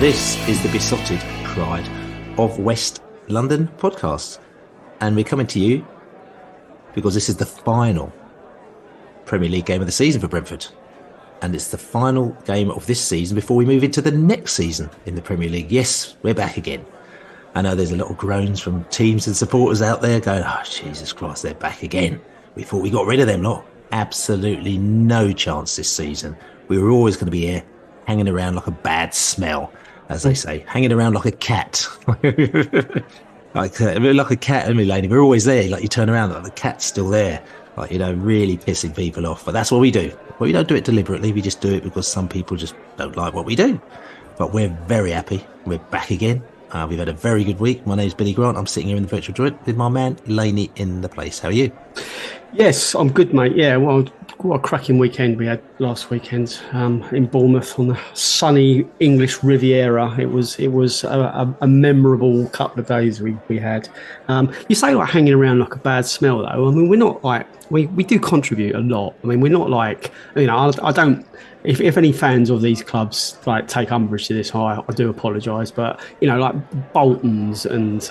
This is the Besotted Pride of West London podcast. And we're coming to you because this is the final Premier League game of the season for Brentford. And it's the final game of this season before we move into the next season in the Premier League. Yes, we're back again. I know there's a lot of groans from teams and supporters out there going, oh, Jesus Christ, they're back again. We thought we got rid of them lot. Absolutely no chance this season. We were always going to be here hanging around like a bad smell, as they say, hanging around like a cat. like a cat, Laney. We're always there. Like you turn around, like the cat's still there. Like, you know, really pissing people off. But that's what we do. Well, we don't do it deliberately. We just do it because some people just don't like what we do. But we're very happy. We're back again. We've had a very good week. My name's Billy Grant. I'm sitting here in the virtual joint with my man, Laney, in the place. How are you? Yes, I'm good, mate. Yeah, well, what a cracking weekend we had last weekend in Bournemouth on the sunny English Riviera. It was a memorable couple of days we had. You say like hanging around like a bad smell, though. I mean, we're not like we do contribute a lot. I mean, we're not like, you know, I don't. If any fans of these clubs like take umbrage to this, I do apologise. But you know, like Bolton's and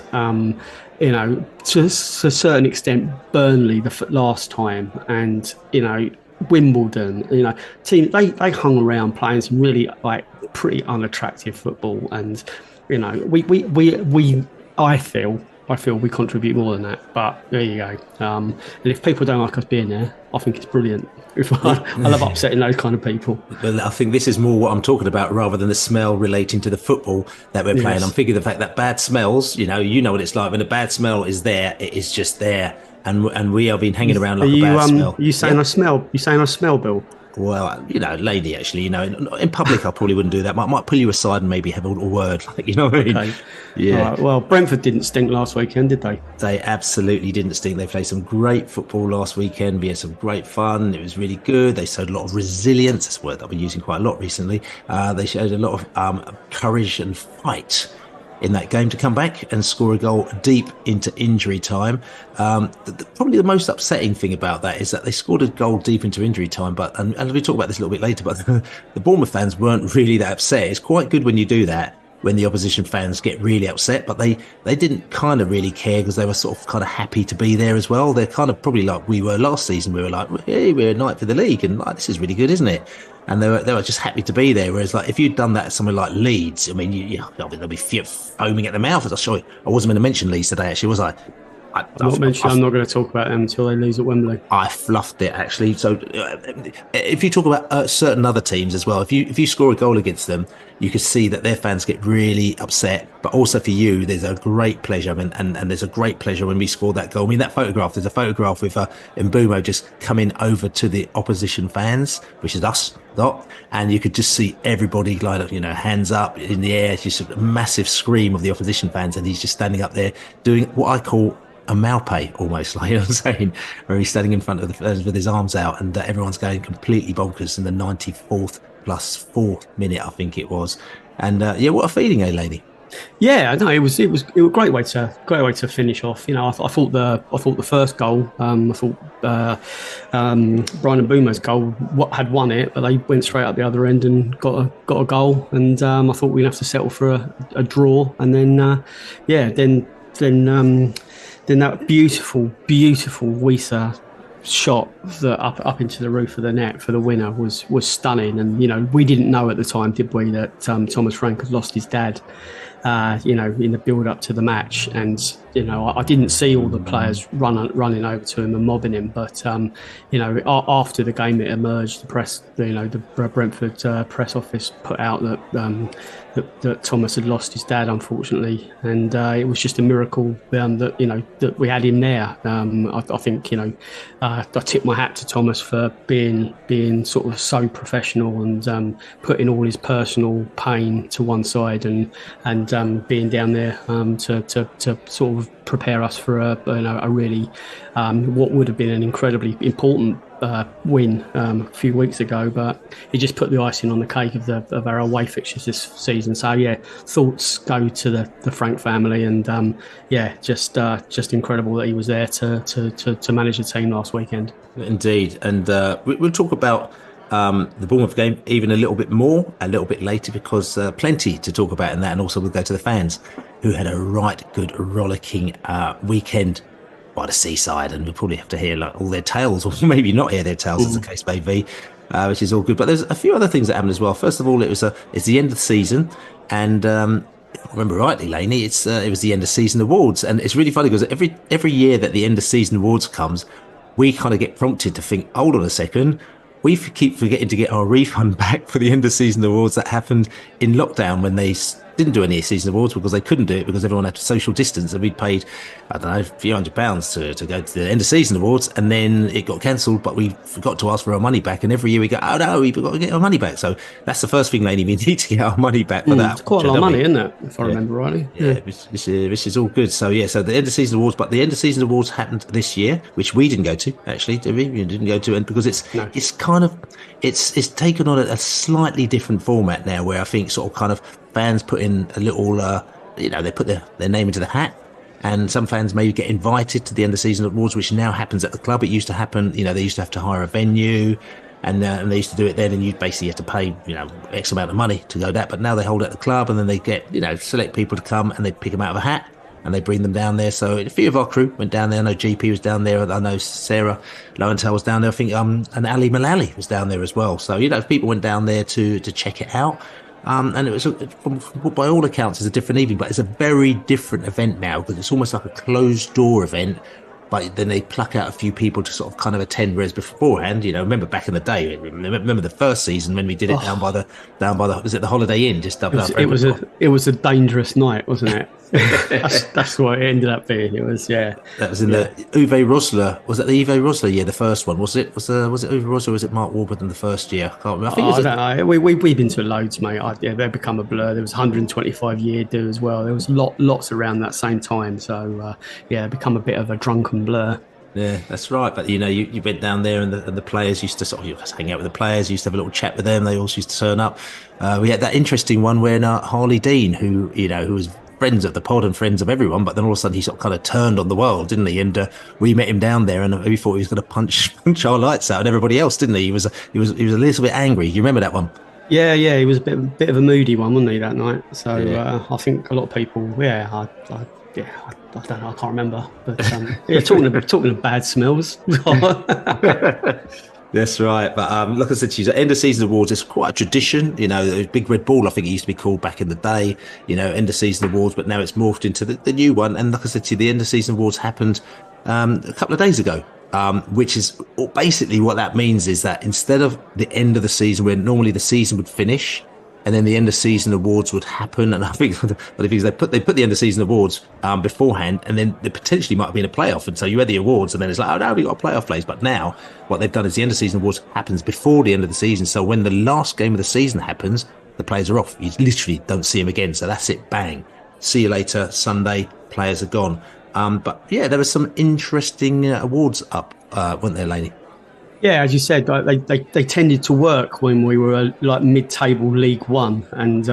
you know, to a certain extent, Burnley the last time, and you know, Wimbledon. You know, team they hung around playing some really like pretty unattractive football, and you know, I feel we contribute more than that. But there you go. And if people don't like us being there, I think it's brilliant. I love upsetting those kind of people. Well, I think this is more what I'm talking about rather than the smell relating to the football that we're playing. I'm thinking the fact that bad smells, you know what it's like when a bad smell is there, it is just there. And we have been hanging around like a bad smell. You saying I smell? You saying I smell, Bill? Well, you know, lady, actually, you know, in public, I probably wouldn't do that. Might pull you aside and maybe have a little word, like, you know what I mean? Okay. Yeah. Right, well, Brentford didn't stink last weekend, did they? They absolutely didn't stink. They played some great football last weekend. We had some great fun. It was really good. They showed a lot of resilience. That's a word I've been using quite a lot recently. They showed a lot of courage and fight in that game to come back and score a goal deep into injury time. Probably the most upsetting thing about that is that they scored a goal deep into injury time, and we'll talk about this a little bit later, but the Bournemouth fans weren't really that upset. It's quite good when you do that, when the opposition fans get really upset, but they didn't kind of really care because they were sort of kind of happy to be there as well. They're kind of probably like we were last season. We were like, hey, we're a night for the league, and like, this is really good, isn't it? And they were just happy to be there. Whereas, like, if you'd done that at somewhere like Leeds, I mean, they'll be foaming at the mouth. I wasn't going to mention Leeds today, actually, was I? I'm not going to talk about them until they lose at Wembley. I fluffed it, actually. So if you talk about certain other teams as well, if you score a goal against them, you can see that their fans get really upset. But also for you, there's a great pleasure. I mean, and there's a great pleasure when we scored that goal. I mean, that photograph, there's a photograph with Mbumo just coming over to the opposition fans, which is us, and you could just see everybody like, you know, hands up in the air, just a massive scream of the opposition fans, and he's just standing up there doing what I call a Malpe, almost, like, you know what I'm saying, where he's standing in front of the fans with his arms out, and everyone's going completely bonkers in the 94th plus 4th minute, I think it was. And what a feeling, eh, Yeah, no, it was a great way to finish off. You know, I thought the first goal, I thought Brian Mbumo's goal had won it, but they went straight up the other end and got a goal, and I thought we'd have to settle for a draw, and then then that beautiful Wisa shot that up into the roof of the net for the winner was stunning. And you know, we didn't know at the time, did we, that Thomas Frank had lost his dad, you know, in the build up to the match. And you know, I didn't see all the players running over to him and mobbing him, but you know, after the game it emerged, the Brentford press office put out that Thomas had lost his dad, unfortunately, and it was just a miracle that, you know, that we had him there. I think, you know, I tip my hat to Thomas for being sort of so professional and putting all his personal pain to one side and being down there to sort of prepare us for a really what would have been an incredibly important win a few weeks ago, but he just put the icing on the cake of our away fixtures this season. So yeah, thoughts go to the Frank family, and just incredible that he was there to manage the team last weekend. Indeed, and we'll talk about The Bournemouth game even a little bit more, a little bit later, because plenty to talk about in that. And also we'll go to the fans who had a right good rollicking weekend by the seaside, and we'll probably have to hear like all their tales, or maybe not hear their tales, as the case may be, which is all good. But there's a few other things that happened as well. First of all, it's the end of the season, and if I remember rightly, Laney, it was the end of season awards, and it's really funny because every year that the end of season awards comes, we kind of get prompted to think, hold on a second. We keep forgetting to get our refund back for the end of season awards that happened in lockdown when they didn't do any season awards because they couldn't do it because everyone had to social distance, and we'd paid, I don't know, a few £100 to go to the end of season awards, and then it got cancelled, but we forgot to ask for our money back, and every year we go, oh no, we've got to get our money back. So that's the first thing, Laney, we need to get our money back for that. It's quite a lot of money, isn't it, if I remember rightly? Yeah, which is all good. So so the end of season awards, but the end of season awards happened this year, which we didn't go to, actually, did we? We didn't go to, and because it's kind of, it's taken on a slightly different format now, where I think sort of kind of fans put in a little, they put their name into the hat, and some fans maybe get invited to the end of season awards, which now happens at the club. It used to happen, they used to have to hire a venue, and they used to do it then, and you basically have to pay, X amount of money to go that. But now they hold it at the club, and then they get, select people to come, and they pick them out of a hat, and they bring them down there. So a few of our crew went down there. I know GP was down there. I know Sarah Lowenthal was down there. I think and Ali Mullally was down there as well. So people went down there to check it out. And it was, by all accounts, it's a different evening, but it's a very different event now because it's almost like a closed door event. But then they pluck out a few people to sort of kind of attend, whereas beforehand, remember back in the day, remember the first season when we did it down by the was it the Holiday Inn just up? It was a dangerous night, wasn't it? that's what it ended up being. It was that was in the Uwe Rosler. Was it the Uwe Rosler year? The first one was it? Was it Uwe Rosler? Or was it Mark Warburton the first year? I can't remember. I think I don't know. We've been to loads, mate. They've become a blur. There was 125 year do as well. There was lots around that same time. So become a bit of a drunken blur. Yeah, that's right. But you went down there, and the players used to sort of hang out with the players. Used to have a little chat with them. They also used to turn up. We had that interesting one where Harley Dean, who was friends of the pod and friends of everyone, but then all of a sudden he sort of kind of turned on the world, didn't he? And we met him down there, and we thought he was going to punch our lights out and everybody else, didn't he? He was a little bit angry. You remember that one? Yeah, he was a bit of a moody one, wasn't he, that night? So I think a lot of people, I don't know, I can't remember, but talking of bad smells. That's right. But like I said to you, the end of season awards is quite a tradition. Big Red Ball, I think it used to be called back in the day, end of season awards, but now it's morphed into the new one. And like I said to you, the end of season awards happened a couple of days ago, which is basically what that means is that instead of the end of the season, where normally the season would finish, and then the end of season awards would happen. And I think they put the end of season awards beforehand, and then there potentially might have been a playoff. And so you had the awards, and then it's like, oh no, we got a playoff place. But now what they've done is the end of season awards happens before the end of the season. So when the last game of the season happens, the players are off. You literally don't see them again. So that's it. Bang. See you later. Sunday. Players are gone. But yeah, there were some interesting awards up, weren't there, Laney? Yeah, as you said, they tended to work when we were like mid-table League One, and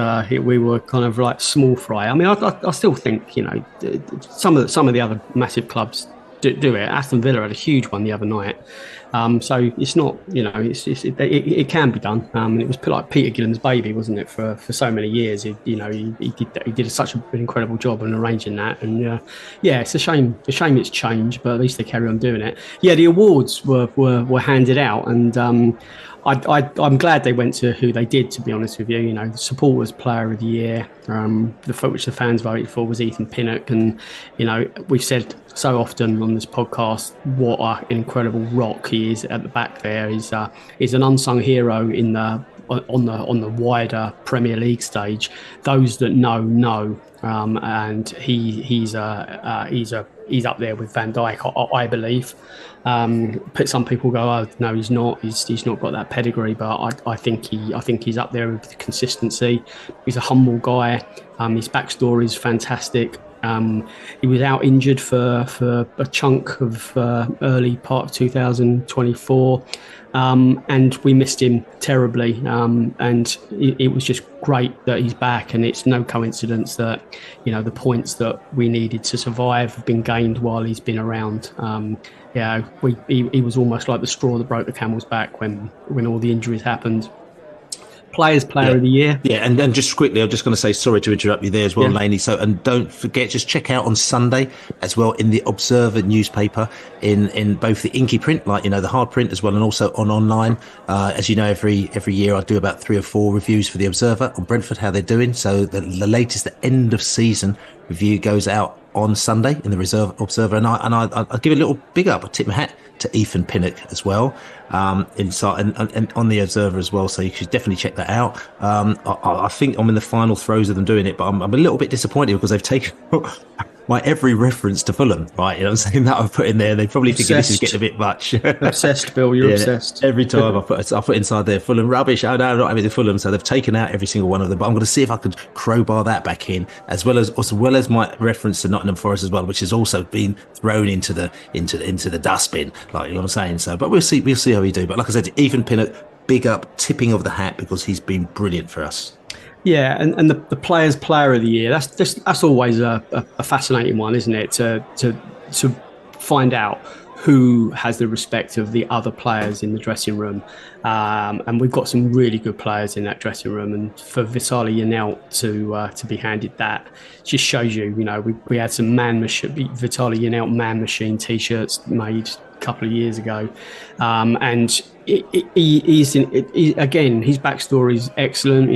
we were kind of like small fry. I mean, I still think some of the other massive clubs do it. Aston Villa had a huge one the other night, so it's not it can be done. And it was like Peter Gillen's baby, wasn't it? For so many years, he did such an incredible job on arranging that. And it's a shame it's changed, but at least they carry on doing it. Yeah, the awards were handed out, and I'm glad they went to who they did, to be honest with you. The supporters player of the year, which the fans voted for, was Ethan Pinnock. And, we've said so often on this podcast what an incredible rock he is at the back there. He's an unsung hero on the wider Premier League stage. Those that know, and he's up there with Van Dijk, I believe. Some people go, oh no, he's not. He's not got that pedigree, but I think he's up there with the consistency. He's a humble guy. His backstory is fantastic, He was out injured for a chunk of early part of 2024. And we missed him terribly. And it was just great that he's back. And it's no coincidence that, the points that we needed to survive have been gained while he's been around. He was almost like the straw that broke the camel's back when all the injuries happened. Player of the year. Yeah, and just quickly, I'm just going to say sorry to interrupt you there as well, Laney. So, and don't forget, just check out on Sunday as well in the Observer newspaper in both the inky print, like the hard print as well, and also on online. As you know, every year I do about 3 or 4 reviews for the Observer on Brentford, how they're doing. So the latest, the end of season review goes out on Sunday in the Observer, and I give a little big up. I tip my hat to Ivan Toney as well, inside and on the Observer as well. So you should definitely check that out. I think I'm in the final throes of them doing it, but I'm a little bit disappointed because they've taken my every reference to Fulham, right? I'm saying that I've put in there. They probably think this is getting a bit much. Obsessed, Bill. You're obsessed. Every time I put inside there Fulham rubbish. Oh no, I'm not having the Fulham. So they've taken out every single one of them. But I'm going to see if I could crowbar that back in, as well as my reference to Nottingham Forest as well, which has also been thrown into the dustbin. Like, what I'm saying. So, but we'll see how we do. But like I said, Ivan Toney, big up, tipping of the hat, because he's been brilliant for us. Yeah, and the player of the year, that's always a fascinating one, isn't it? To find out who has the respect of the other players in the dressing room. And we've got some really good players in that dressing room, and for Vitaly Janelt to be handed that just shows you, we had some Vitaly Janelt man machine t-shirts made a couple of years ago, and again, his backstory is excellent.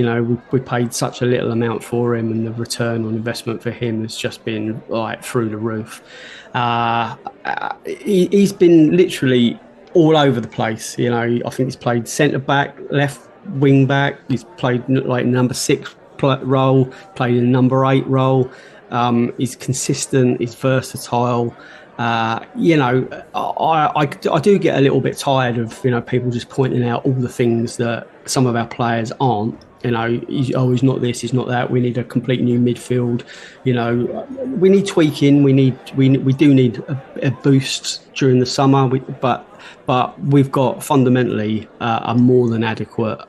We paid such a little amount for him, and the return on investment for him has just been like through the roof. He's been literally all over the place. I think he's played centre back, left wing back. He's played like number 6 role, played in number 8 role. He's consistent. He's versatile. I do get a little bit tired of people just pointing out all the things that some of our players aren't. He's not this, he's not that. We need a complete new midfield. We need tweaking. We do need a boost during the summer. But we've got fundamentally a more than adequate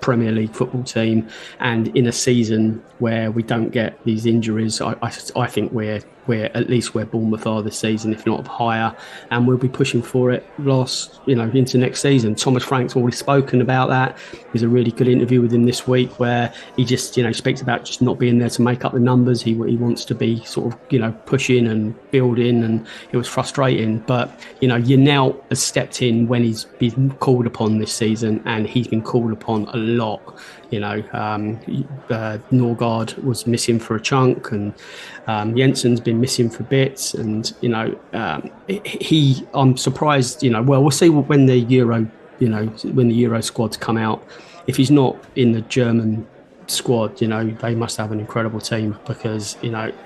Premier League football team, and in a season where we don't get these injuries, I think we're at least where Bournemouth are this season, if not higher, and we'll be pushing for it into next season. Thomas Frank's already spoken about that. There's a really good interview with him this week where he just speaks about just not being there to make up the numbers. He wants to be sort of pushing and building, and it was frustrating. But Janelt has stepped in when he's been called upon this season, and he's been called upon a lot. Norgard was missing for a chunk, and Jensen's been missing for bits, and I'm surprised. We'll see when the Euro squads come out. If he's not in the German squad, they must have an incredible team, because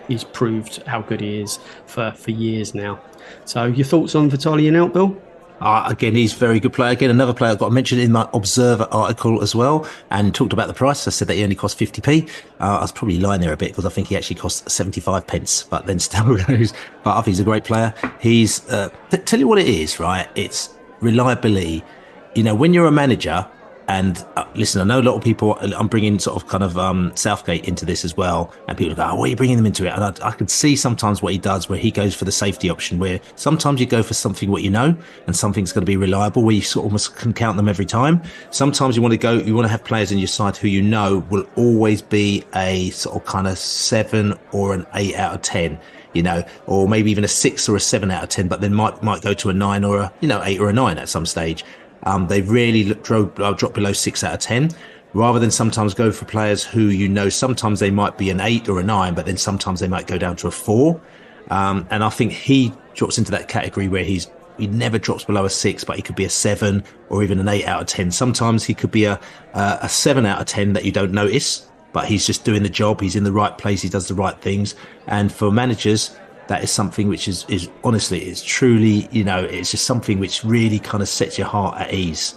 he's proved how good he is for years now. So your thoughts on Vitaly Janelt, Bill? Again, he's a very good player. Again, another player I've got mentioned in my Observer article as well, and talked about the price. I said that he only cost 50p. I was probably lying there a bit, because I think he actually cost 75 pence, but then still goes. But I think he's a great player. He's, tell you what it is, right? It's reliability. When you're a manager, and listen, I know a lot of people, I'm bringing sort of kind of Southgate into this as well, and people go, why are you bringing them into it? And I can see sometimes what he does, where he goes for the safety option, where sometimes you go for something what and something's going to be reliable, where you sort of almost can count them every time. Sometimes you want to have players in your side who will always be a sort of kind of 7 or an 8 out of 10. Or maybe even a 6 or a 7 out of 10, but then might go to a 9 or a 8 or a 9 at some stage. They really drop below 6 out of 10, rather than sometimes go for players who sometimes they might be an 8 or a 9, but then sometimes they might go down to a 4. And I think he drops into that category where he never drops below a 6, but he could be a 7 or even an 8 out of 10. Sometimes he could be a 7 out of 10 that you don't notice, but he's just doing the job. He's in the right place. He does the right things. And for managers, that is something which is honestly, it's truly, it's just something which really kind of sets your heart at ease.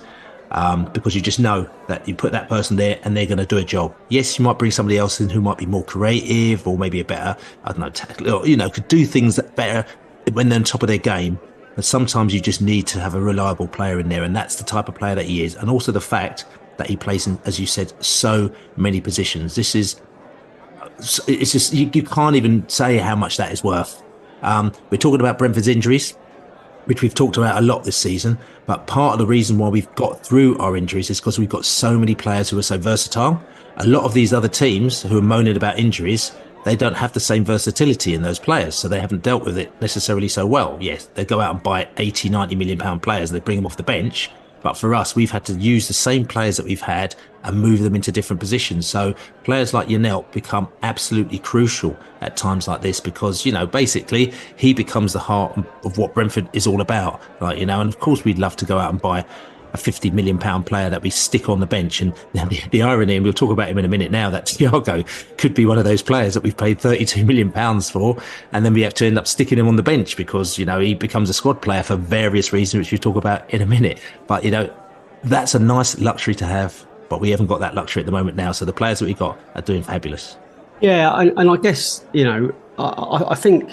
because you just know that you put that person there and they're going to do a job. Yes, you might bring somebody else in who might be more creative or maybe a better, I don't know, tactical, or, could do things that better when they're on top of their game. But sometimes you just need to have a reliable player in there, and that's the type of player that he is. And also the fact that he plays in, as you said, so many positions. It's just, you can't even say how much that is worth. We're talking about Brentford's injuries, which we've talked about a lot this season, but part of the reason why we've got through our injuries is because we've got so many players who are so versatile. A lot of these other teams who are moaning about injuries, they don't have the same versatility in those players, so they haven't dealt with it necessarily so well. Yes, they go out and buy 80, 90 million pound players and they bring them off the bench. But for us, we've had to use the same players that we've had and move them into different positions. So players like Yanelt become absolutely crucial at times like this because, basically he becomes the heart of what Brentford is all about. And of course we'd love to go out and buy a 50 million pound player that we stick on the bench. And the irony, and we'll talk about him in a minute now, that Thiago could be one of those players that we've paid 32 million pounds for. And then we have to end up sticking him on the bench because, he becomes a squad player for various reasons, which we'll talk about in a minute. But, that's a nice luxury to have, but we haven't got that luxury at the moment now. So the players that we got are doing fabulous. Yeah. And I guess, I think,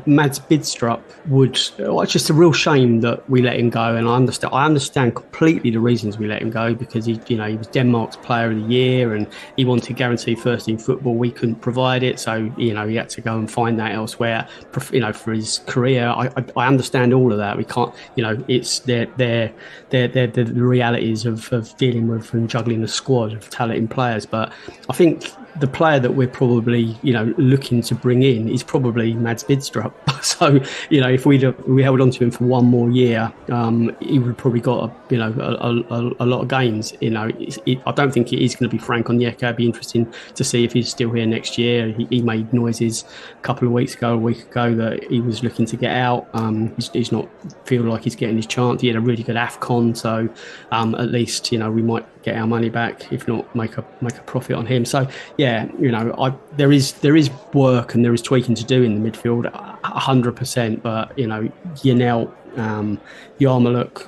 Mads Bidstrup it's just a real shame that we let him go. And I understand completely the reasons we let him go because he was Denmark's player of the year and he wanted guaranteed first team football. We couldn't provide it. So, he had to go and find that elsewhere, for his career. I understand all of that. We can't, it's the realities of dealing with and juggling a squad of talented players. But I think the player that we're probably, looking to bring in is probably Mads Bidstrup. So, if we held on to him for one more year, he would have probably got a lot of gains. I don't think it is going to be Frank Onyeka. It'd be interesting to see if he's still here next year. He made noises a week ago, that he was looking to get out. He's not feel like he's getting his chance. He had a really good AFCON, so at least we might get our money back, if not make a profit on him. So yeah, there is work and there is tweaking to do in the midfield, 100%. But Yanelt, Yarmouk,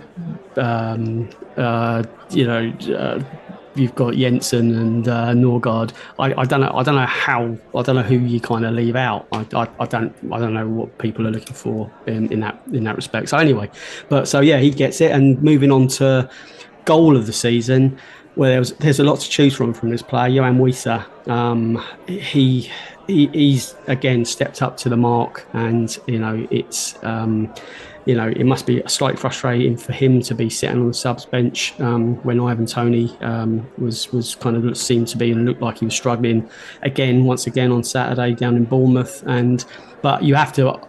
you've got Jensen and Norgard. I don't know who you kind of leave out. I don't know what people are looking for in that respect. So anyway, he gets it. And moving on to goal of the season, where there's a lot to choose from this player, Yoane Wissa. He's again stepped up to the mark, and it's it must be slightly frustrating for him to be sitting on the subs bench when Ivan Toney was kind of seemed to be and looked like he was struggling once again on Saturday down in Bournemouth. But you have to,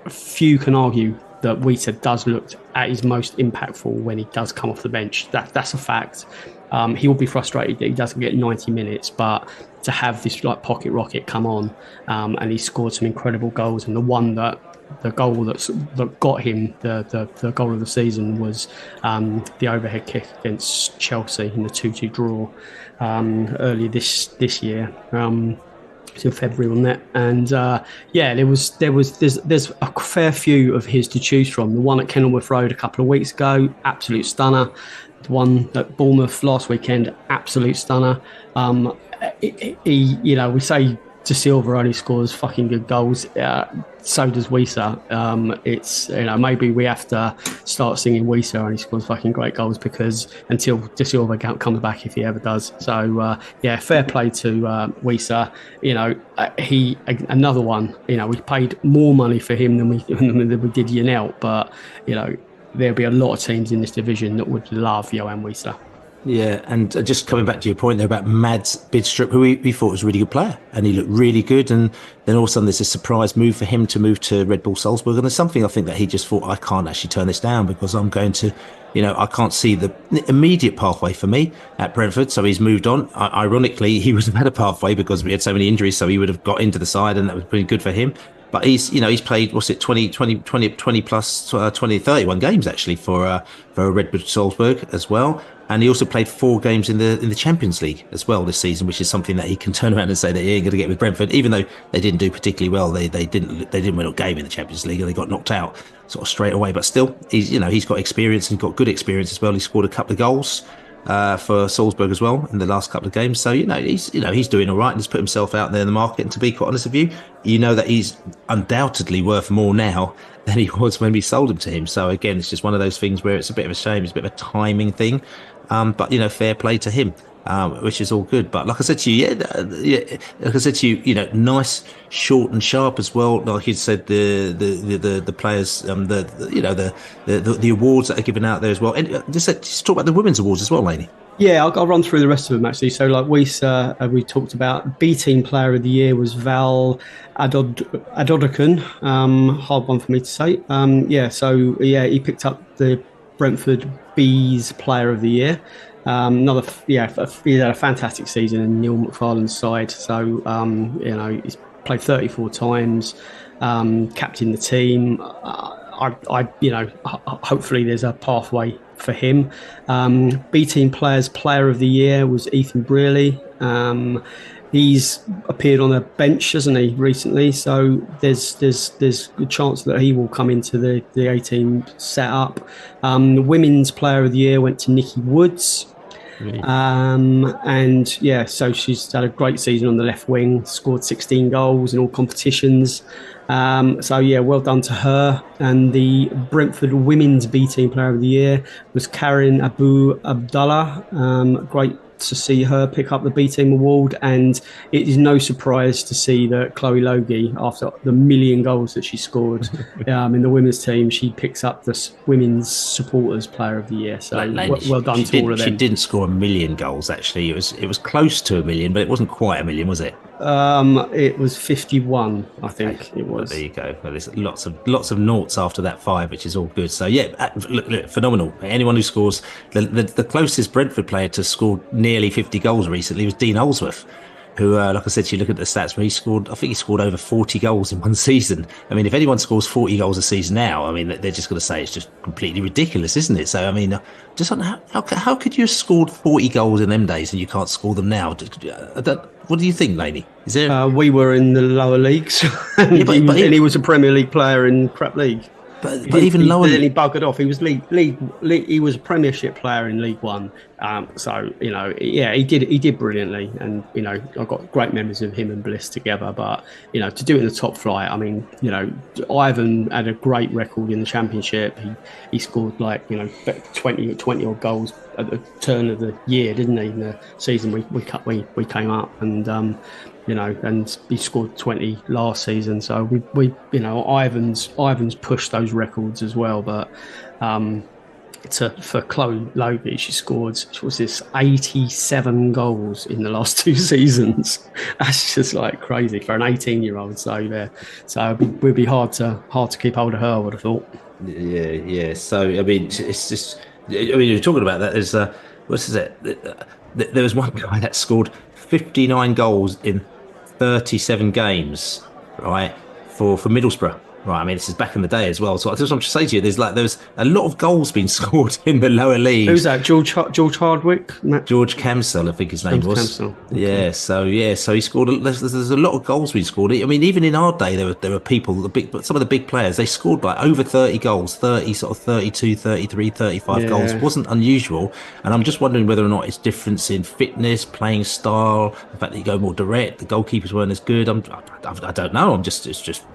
few can argue that Wissa does look at his most impactful when he does come off the bench. That's a fact. He will be frustrated that he doesn't get 90 minutes, but to have this pocket rocket come on, and he scored some incredible goals, and the goal that got him the goal of the season was the overhead kick against Chelsea in the 2-2 draw earlier this year. It's in February on that, and there's a fair few of his to choose from. The one at Kenilworth Road a couple of weeks ago, absolute stunner. The one at Bournemouth last weekend, absolute stunner. We say De Silva only scores fucking good goals. So does Wissa. It's maybe we have to start singing Wissa only scores fucking great goals, because until De Silva comes back, if he ever does. So fair play to Wissa. He another one. We paid more money for him than we did Yanelt, but there'll be a lot of teams in this division that would love Yoane Wissa. Yeah, and just coming back to your point there about Mads Bidstrup, who we thought was a really good player, and he looked really good, and then all of a sudden there's a surprise move for him to move to Red Bull Salzburg, and there's something I think that he just thought, I can't actually turn this down because I'm going to, I can't see the immediate pathway for me at Brentford, so he's moved on. Ironically, he was a better pathway because we had so many injuries, so he would have got into the side, and that was pretty good for him. But he's played, what's it, 20 plus 31 games actually for Red Bull Salzburg as well. And he also played 4 games in the Champions League as well this season, which is something that he can turn around and say that he ain't going to get with Brentford, even though they didn't do particularly well. They didn't win a game in the Champions League, and they got knocked out sort of straight away. But still, he's got experience and got good experience as well. He scored a couple of goals for Salzburg as well in the last couple of games. So he's doing all right and he's put himself out there in the market. And to be quite honest with you, that he's undoubtedly worth more now than he was when we sold him to him. So again, it's just one of those things where it's a bit of a shame. It's a bit of a timing thing. But fair play to him, which is all good. But like I said to you, like I said to you, nice, short and sharp as well. Like you said, the players, the awards that are given out there as well. And just talk about the women's awards as well, Laney. Yeah, I'll run through the rest of them actually. So, like we talked about, B Team Player of the Year was Val Adodokun. Hard one for me to say. He picked up the Brentford Bees Player of the Year. He had a fantastic season in Neil McFarlane's side. So, he's played 34 times, captained the team. Hopefully there's a pathway for him. B Team Players Player of the Year was Ethan Brearley. He's appeared on a bench, hasn't he, recently? So there's a chance that he will come into the A-team setup. The Women's Player of the Year went to Nikki Woods. Really? So she's had a great season on the left wing, scored 16 goals in all competitions. Well done to her. And the Brentford Women's B Team Player of the Year was Karen Abu Abdallah. Great to see her pick up the B Team award, and it is no surprise to see that Chloe Logie, after the million goals that she scored in the women's team, she picks up the Women's Supporters Player of the Year. So well done to all of them. She didn't score a million goals actually. It was close to a million, but it wasn't quite a million, was it? It was 51, I think it was. Well, there you go. Well, there's lots of noughts after that 5, which is all good. So look, phenomenal. Anyone who scores, the closest Brentford player to score nearly 50 goals recently was Dean Holsworth, who, like I said to you, look at the stats where I think he scored over 40 goals in one season. I mean, if anyone scores 40 goals a season now, I mean, they're just going to say it's just completely ridiculous, isn't it? So, I mean, just how could you have scored 40 goals in them days and you can't score them now? What do you think, Laney? Is there? We were in the lower leagues, and he was a Premier League player in crap league. But even lower, then he buggered off. He was league. He was a Premiership player in League One. He did brilliantly, and I've got great memories of him and Bliss together. But to do it in the top flight, I mean, Ivan had a great record in the Championship. He scored 20 odd goals at the turn of the year, didn't he? In the season we came up, and and he scored 20 last season. So we Ivan's pushed those records as well. But for Chloe Logie, she scored 87 goals in the last 2 seasons. That's just like crazy for an 18-year-old. So it would be hard to keep hold of her, I would have thought. Yeah. So I mean, it's just. I mean, you're talking about that. There's there was one guy that scored 59 goals in 37 games, right, for Middlesbrough. Right, I mean, this is back in the day as well. So I just want to say to you, there's a lot of goals being scored in the lower leagues. Who's that? George Hardwick? George Camsell, I think his name was. Okay. Yeah, so he scored. There's a lot of goals being scored. I mean, even in our day, there were people, some of the big players, they scored like over 30 goals, 30, sort of 32, 33, 35 goals. It wasn't unusual. And I'm just wondering whether or not it's difference in fitness, playing style, the fact that you go more direct, the goalkeepers weren't as good. I don't know. I'm just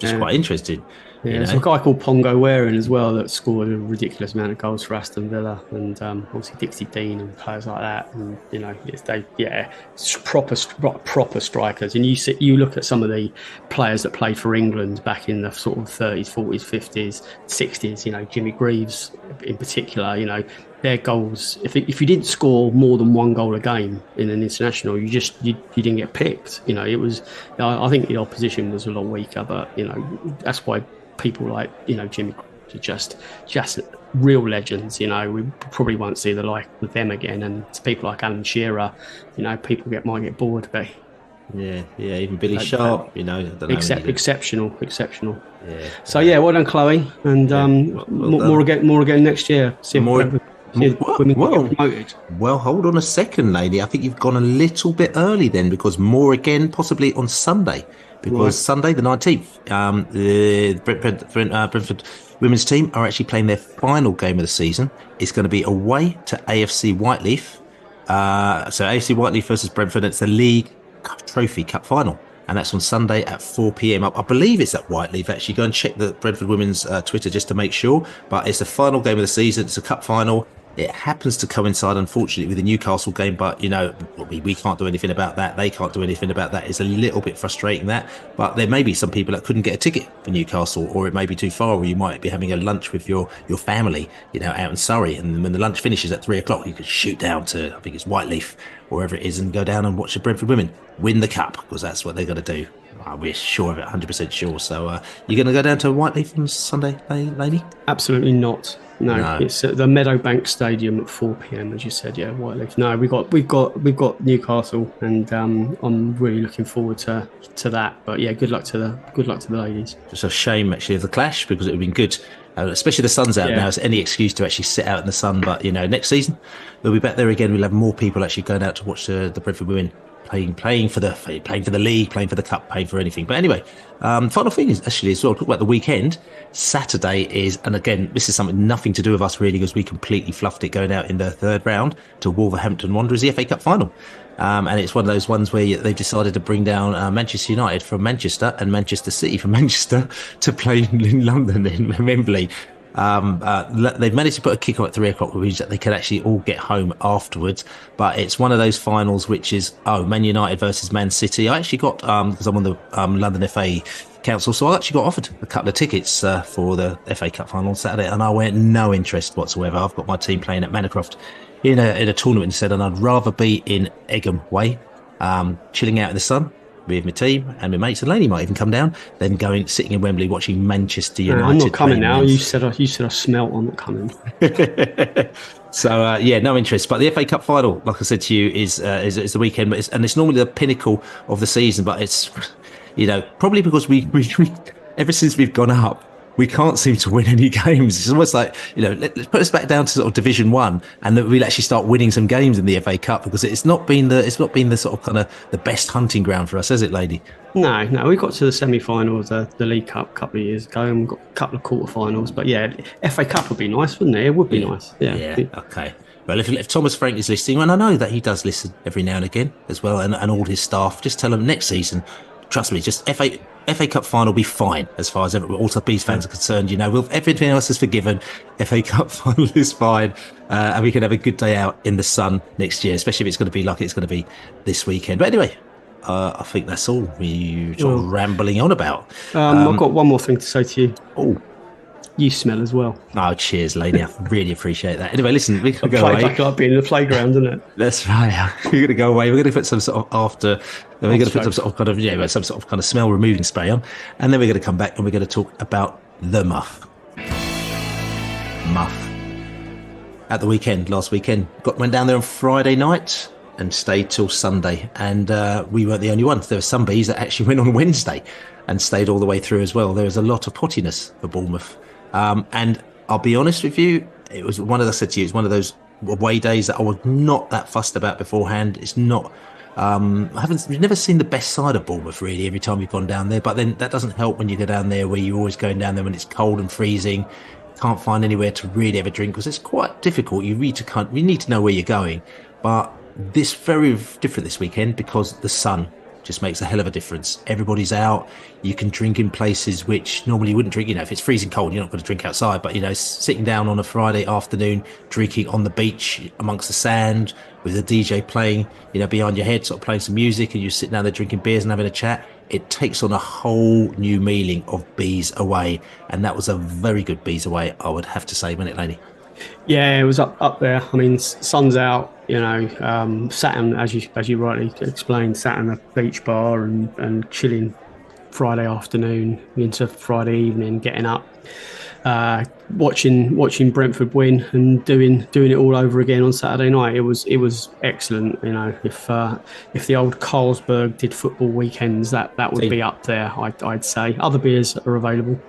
quite interested. Yeah, there's a guy called Pongo Waring as well that scored a ridiculous amount of goals for Aston Villa, and obviously Dixie Dean and players like that. And it's proper strikers. And you look at some of the players that played for England back in the sort of 30s, 40s, 50s, 60s. Jimmy Greaves in particular. Their goals. If you didn't score more than 1 goal a game in an international, you didn't get picked. It was. I think the opposition was a lot weaker, but that's why people like Jimmy are just real legends. We probably won't see the like of them again. And people like Alan Shearer, people might get bored, but Yeah, yeah. Even Billy That Sharp, I don't know. When exceptional. yeah, So yeah, well done, Chloe, and yeah. Well more done. again, more again next year. See if More, Brentford, see if women can get promoted. well, hold on a second, lady. I think you've gone a little bit early then, because more again possibly on Sunday, because Right. Sunday the 19th, the Brentford women's team are actually playing their final game of the season. It's going to be away to AFC Whiteleaf. So AFC Whiteleaf versus Brentford. It's the League Trophy Cup final. And that's on Sunday at 4 p.m. I believe it's at Whiteleaf. Actually, go and check the Brentford Women's Twitter just to make sure. But it's the final game of the season. It's a cup final. It happens to coincide, unfortunately, with the Newcastle game, but we can't do anything about that. They can't do anything about that. It's a little bit frustrating, that, but there may be some people that couldn't get a ticket for Newcastle, or it may be too far, or you might be having a lunch with your family, out in Surrey, and when the lunch finishes at 3 o'clock, you could shoot down to, I think it's Whiteleaf, or wherever it is, and go down and watch the Brentford women win the cup, because that's what they're going to do. We're sure of it, 100% sure. So you're going to go down to Whiteleaf on Sunday, Laney? Absolutely not. No, No. it's at the Meadowbank Stadium at 4 p.m. as you said. Yeah, Whiteleaf. No, we've got Newcastle, and I'm really looking forward to that. But yeah, good luck to the ladies. Just a shame, actually, of the clash, because it would have been good, especially the sun's out now. It's any excuse to actually sit out in the sun. But next season we'll be back there again. We'll have more people actually going out to watch the Brentford women playing for the league, playing for the cup, playing for anything. But anyway, final thing is actually as well, talk about the weekend. Saturday is, and again, this is something nothing to do with us really, because we completely fluffed it going out in the third round to Wolverhampton Wanderers, the FA Cup final. And it's one of those ones where they've decided to bring down Manchester United from Manchester and Manchester City from Manchester to play in London, in Wembley. They've managed to put a kick on at 3 o'clock, which means that they can actually all get home afterwards. But it's one of those finals which is, Man United versus Man City. I actually got, because I'm on the London FA Council, so I actually got offered a couple of tickets for the FA Cup final on Saturday, and I went no interest whatsoever. I've got my team playing at Manacroft in a tournament instead, and I'd rather be in Egham Way, chilling out in the sun with my team and my mates, and Laney might even come down, then sitting in Wembley watching Manchester United. I'm not coming now. You said I smelt. I'm not coming. So no interest. But the FA Cup final, like I said to you, is the weekend, but it's normally the pinnacle of the season. But it's probably because we ever since we've gone up, we can't seem to win any games. It's almost like, let's put us back down to sort of Division 1, and that we'll actually start winning some games in the FA Cup, because it's not been the sort of kind of the best hunting ground for us, has it, lady? No, we got to the semi-final of the League Cup a couple of years ago, and we've got a couple of quarter-finals. But yeah, FA Cup would be nice, wouldn't it? It would be nice. Yeah. Okay. Well, if Thomas Frank is listening, and I know that he does listen every now and again as well, and all his staff, just tell him next season, trust me, just FA Cup final will be fine as far as all Bees fans are concerned. Everything else is forgiven. FA Cup final is fine, and we can have a good day out in the sun next year, especially if it's going to be like it's going to be this weekend. But anyway, I think that's all we rambling on about. I've got one more thing to say to you. Oh. You smell as well. Oh, cheers, lady. I really appreciate that. Anyway, listen, we can go play away. Back up being in the playground, isn't it? That's right. We're going to go away. We're going to put some sort of we're going to put some sort of kind of smell removing spray on, and then we're going to come back and we're going to talk about the muff. At the weekend, last weekend, went down there on Friday night and stayed till Sunday, and we weren't the only ones. There were some bees that actually went on Wednesday and stayed all the way through as well. There was a lot of pottiness for Bournemouth. And I'll be honest with you, it was one of those away days that I was not that fussed about beforehand. It's not, we've never seen the best side of Bournemouth really every time we've gone down there, but then that doesn't help when you go down there where you're always going down there when it's cold and freezing, can't find anywhere to really have a drink, because it's quite difficult. You need to know where you're going, but this very different this weekend because the sun just makes a hell of a difference. Everybody's out. You can drink in places which normally you wouldn't drink. If it's freezing cold, you're not going to drink outside. But, sitting down on a Friday afternoon, drinking on the beach amongst the sand with a DJ playing, behind your head, sort of playing some music, and you're sitting down there drinking beers and having a chat, it takes on a whole new meaning of bees away. And that was a very good bees away, I would have to say, wasn't it, Laney? Yeah, it was up there. I mean, sun's out. Sat in, as you rightly explained, sat in a beach bar and chilling Friday afternoon into Friday evening, getting up watching Brentford win and doing it all over again on Saturday night. It was excellent. You know, if the old Carlsberg did football weekends, that would be up there. I'd say other beers are available,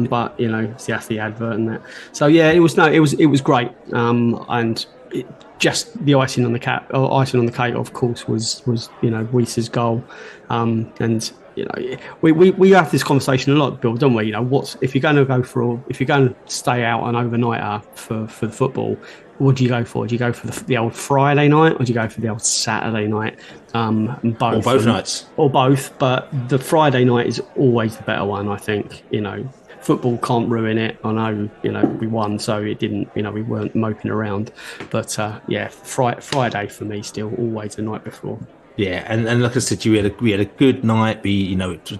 but you know, that's the advert and that. So yeah, it was great. And just the icing on the cake, of course, was Weiser's goal, and. You know, we have this conversation a lot, Bill, don't we? You know, if you're going to stay out an overnighter for the football, what do you go for? Do you go for the old Friday night, or do you go for the old Saturday night? Both, or both nights, or both. But the Friday night is always the better one, I think. You know, football can't ruin it. I know, you know, we won, so it didn't. You know, we weren't moping around. But yeah, Friday for me still always the night before. Yeah, and like I said, we had a good night.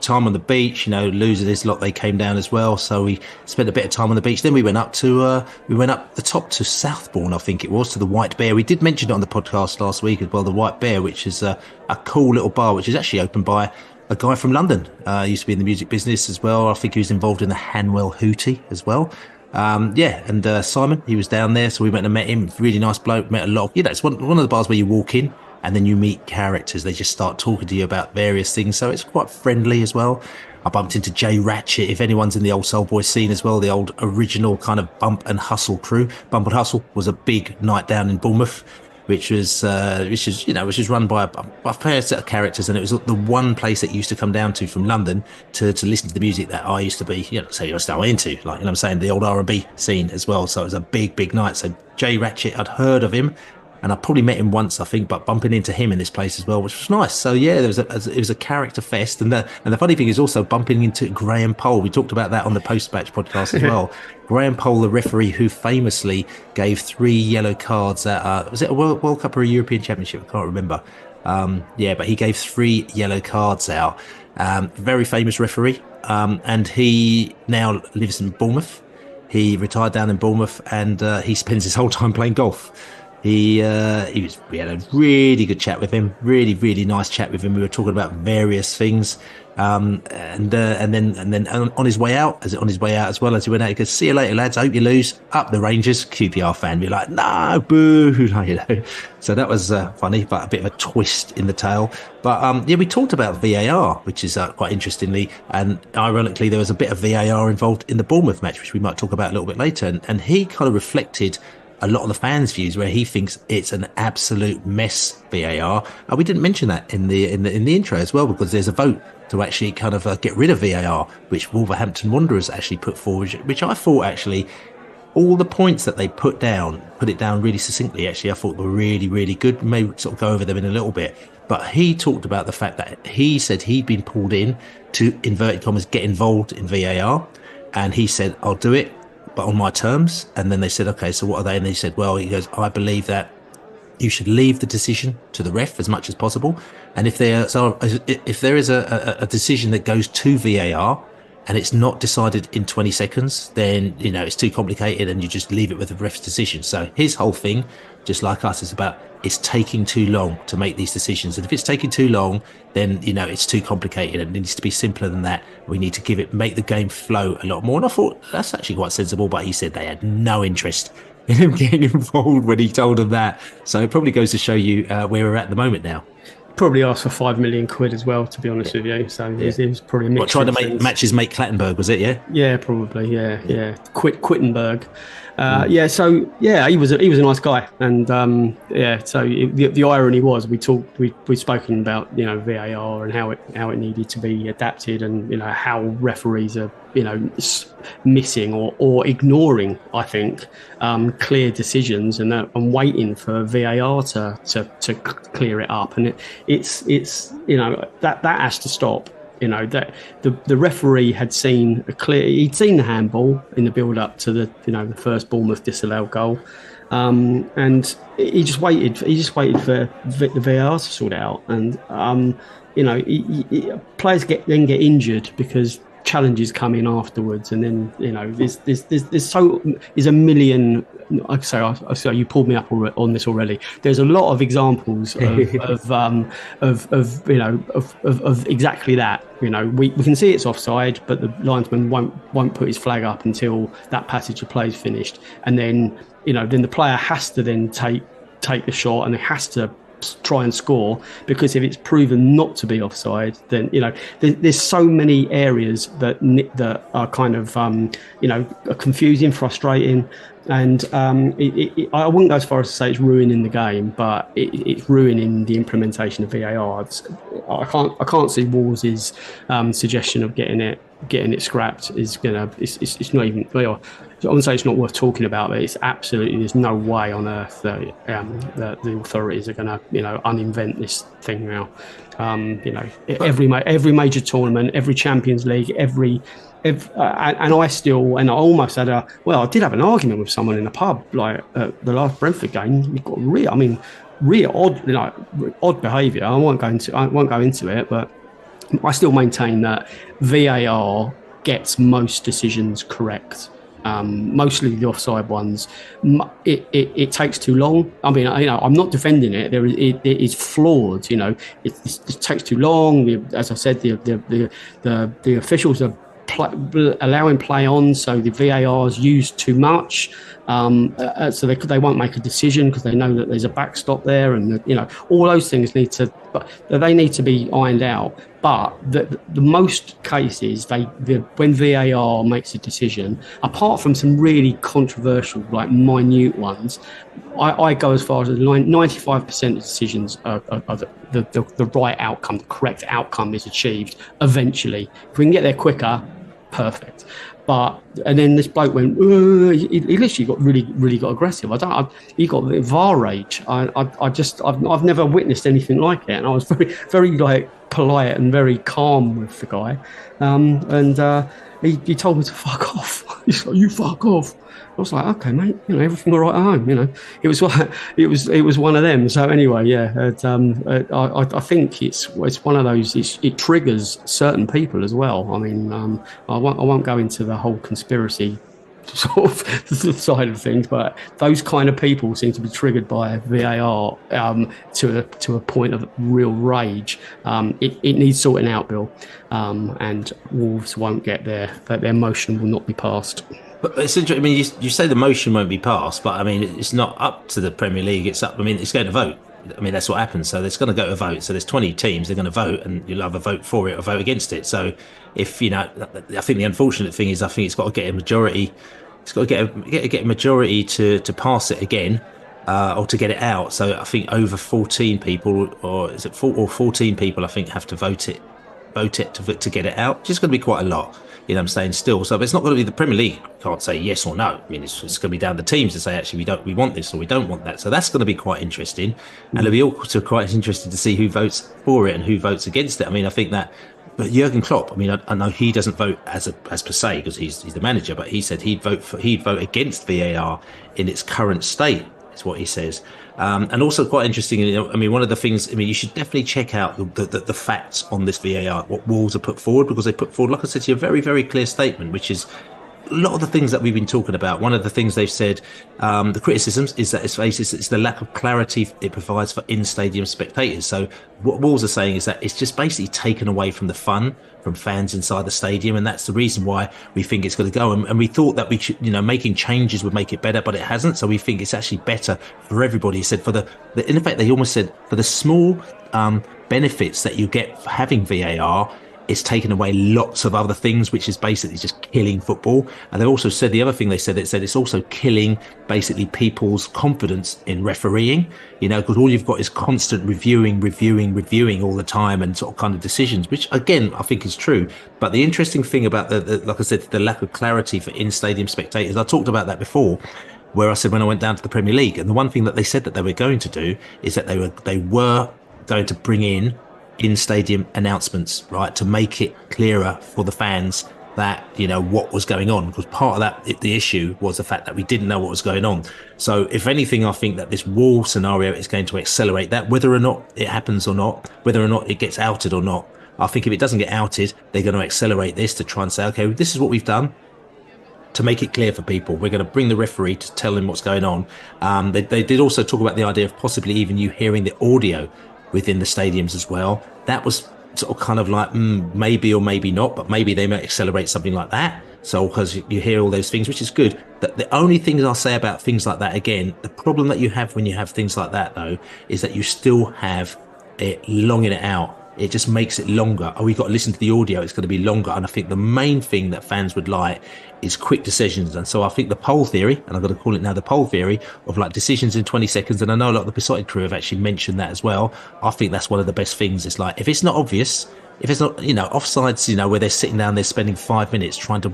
Time on the beach. You know, losing this lot, they came down as well, so we spent a bit of time on the beach. Then we went up the top to Southbourne, I think it was, to the White Bear. We did mention it on the podcast last week as well, the White Bear, which is a cool little bar, which is actually opened by a guy from London. Used to be in the music business as well. I think he was involved in the Hanwell Hootie as well. Simon, he was down there, so we went and met him. Really nice bloke. Met a lot of, it's one of the bars where you walk in and then you meet characters. They just start talking to you about various things. So it's quite friendly as well. I bumped into Jay Ratchet. If anyone's in the old Soul Boy scene as well, the old original kind of Bump and Hustle crew. Bump and Hustle was a big night down in Bournemouth, which was run by a fair set of characters, and it was the one place that used to come down to from London to listen to the music that I used to be, I was into, like, I'm saying, the old R&B scene as well. So it was a big night. So Jay Ratchet, I'd heard of him, and I probably met him once, I think, but bumping into him in this place as well, which was nice. So yeah, it was a character fest, and the funny thing is also bumping into Graham Poll. We talked about that on the post-match podcast as well. Graham Poll, the referee who famously gave 3 yellow cards at was it a World Cup or a European Championship? I can't remember. But he gave 3 yellow cards out. Very famous referee, and he now lives in Bournemouth. He retired down in Bournemouth, and he spends his whole time playing golf. We had a really good chat with him, really nice chat with him. We were talking about various things, and then on his way out as well, as he went out, he goes, "See you later, lads. I hope you lose." Up the Rangers, QPR fan. We're like, "No, boo!" So that was funny, but a bit of a twist in the tale. But we talked about VAR, which is quite interestingly, and ironically, there was a bit of VAR involved in the Bournemouth match, which we might talk about a little bit later. And he kind of reflected a lot of the fans' views, where he thinks it's an absolute mess, VAR. We didn't mention that in the intro as well, because there's a vote to actually kind of get rid of VAR, which Wolverhampton Wanderers actually put forward, which I thought actually all the points that they put it down really succinctly. Actually, I thought were really good. Maybe sort of go over them in a little bit. But he talked about the fact that he said he'd been pulled in to, inverted commas, get involved in VAR, and he said, "I'll do it, but on my terms." And then they said, "Okay, so what are they?" And he said, he goes, "I believe that you should leave the decision to the ref as much as possible. And if there is a decision that goes to VAR and it's not decided in 20 seconds, then, it's too complicated and you just leave it with the ref's decision." So his whole thing, just like us, is about it's taking too long to make these decisions. And if it's taking too long, then, it's too complicated and it needs to be simpler than that. We need to make the game flow a lot more. And I thought that's actually quite sensible, but he said they had no interest in him getting involved when he told them that. So it probably goes to show you where we're at the moment now. Probably asked for £5 million as well, to be honest with you. So it was probably a mix. Trying to make matches make Clattenburg, was it? Yeah, probably. Yeah. Quittenberg. He was a nice guy, and So the irony was we'd spoken about VAR and how it needed to be adapted, and how referees are missing or ignoring, I think, clear decisions and waiting for VAR to clear it up, and it's that has to stop. That the referee had seen he'd seen the handball in the build up to the first Bournemouth disallowed goal, and he just waited for the VAR to sort it out, and players get injured because challenges come in afterwards, and then there's a million so you pulled me up on this already. There's a lot of examples of exactly that. We can see it's offside, but the linesman won't put his flag up until that passage of play is finished, and then the player has to then take the shot, and it has to try and score, because if it's proven not to be offside, then there's so many areas that are kind of are confusing, frustrating, and I wouldn't go as far as to say it's ruining the game, but it's ruining the implementation of VAR. I can't see Wolves' suggestion of getting it scrapped is it's not even. I wouldn't say it's not worth talking about, but it's absolutely, there's no way on earth that the authorities are going to uninvent this thing now. Every major tournament, every Champions League, and I almost had I did have an argument with someone in a pub, like the last Brentford game. We've got real odd behaviour. I won't go into it, but I still maintain that VAR gets most decisions correct. Mostly the offside ones. It takes too long. I mean, I'm not defending it. It is flawed. It takes too long. As I said, the officials are allowing play on, so the VAR is used too much. So they won't make a decision because they know that there's a backstop there, and all those things need to be ironed out. But the most cases, when VAR makes a decision, apart from some really controversial, like minute ones, I go as far as 95% of decisions are the right outcome, the correct outcome is achieved eventually. If we can get there quicker, perfect. And then this bloke went. He literally got really got aggressive. He got VAR rage. I've never witnessed anything like it, and I was very very polite and very calm with the guy. He told me to fuck off. He's like, "You fuck off." I was like, "Okay, mate. Everything all right at home." It was one of them. So anyway, yeah. I think it's one of those. It triggers certain people as well. I mean, I won't go into the whole conspiracy sort of side of things, but those kind of people seem to be triggered by VAR to a point of real rage. It needs sorting out, Bill, and Wolves won't get there. Their motion will not be passed. But it's interesting. I mean, you say the motion won't be passed, but I mean, it's not up to the Premier League. It's up. I mean, it's going to vote. I mean, that's what happens. So it's going to go to vote. So there's 20 teams. They're going to vote, and you'll have a vote for it or vote against it. So if I think the unfortunate thing is, I think it's got to get a majority. It's got to get a majority to pass it again, or to get it out. So I think over 14 people, or is it 14 people? I think have to vote it to get it out. Which is going to be quite a lot. I'm saying still. So it's not going to be the Premier League can't say yes or no. I mean, it's going to be down to teams to say actually we want this or we don't want that. So that's going to be quite interesting, and it'll be also quite interesting to see who votes for it and who votes against it. I mean, I think that. But Jurgen Klopp, I mean, I know he doesn't vote as per se because he's the manager, but he said he'd vote against VAR in its current state. Is what he says. And also quite interesting. I mean, one of the things. I mean, you should definitely check out the facts on this VAR. What Wolves have put forward, because they put forward, like I said to you, a very very clear statement, which is a lot of the things that we've been talking about. One of the things they've said, the criticisms, is that it's the lack of clarity it provides for in-stadium spectators. So what Wolves are saying is that it's just basically taken away from the fun from fans inside the stadium, and that's the reason why we think it's going to go. And we thought that we should, making changes would make it better, but it hasn't. So we think it's actually better for everybody. He said in effect, they almost said for the small benefits that you get for having VAR, it's taken away lots of other things, which is basically just killing football. And they also said the other thing they said it's also killing basically people's confidence in refereeing, because all you've got is constant reviewing all the time and sort of kind of decisions, which again, I think is true. But the interesting thing about like I said, the lack of clarity for in-stadium spectators, I talked about that before, where I said when I went down to the Premier League, and the one thing that they said that they were going to do is that they were going to bring in stadium announcements, right, to make it clearer for the fans that what was going on, because part of that the issue was the fact that we didn't know what was going on. So if anything, I think that this wall scenario is going to accelerate that, whether or not it happens or not, whether or not it gets outed or not. I think if it doesn't get outed, they're going to accelerate this to try and say, okay, this is what we've done. to make it clear for people. We're going to bring the referee to tell him what's going on. They did also talk about the idea of possibly even you hearing the audio within the stadiums as well. That was sort of kind of like maybe or maybe not, but maybe they might accelerate something like that. So because you hear all those things, which is good. The only things I'll say about things like that, again, the problem that you have when you have things like that, though, is that you still have it longing it out. It just makes it longer. Oh, we've got to listen to the audio. It's going to be longer. And I think the main thing that fans would like is quick decisions. And so I think the poll theory, and I've got to call it now the poll theory, of like decisions in 20 seconds. And I know a lot of the Besotted crew have actually mentioned that as well. I think that's one of the best things. It's like, if it's not obvious, if it's not, offsides, where they're sitting down, they're spending 5 minutes trying to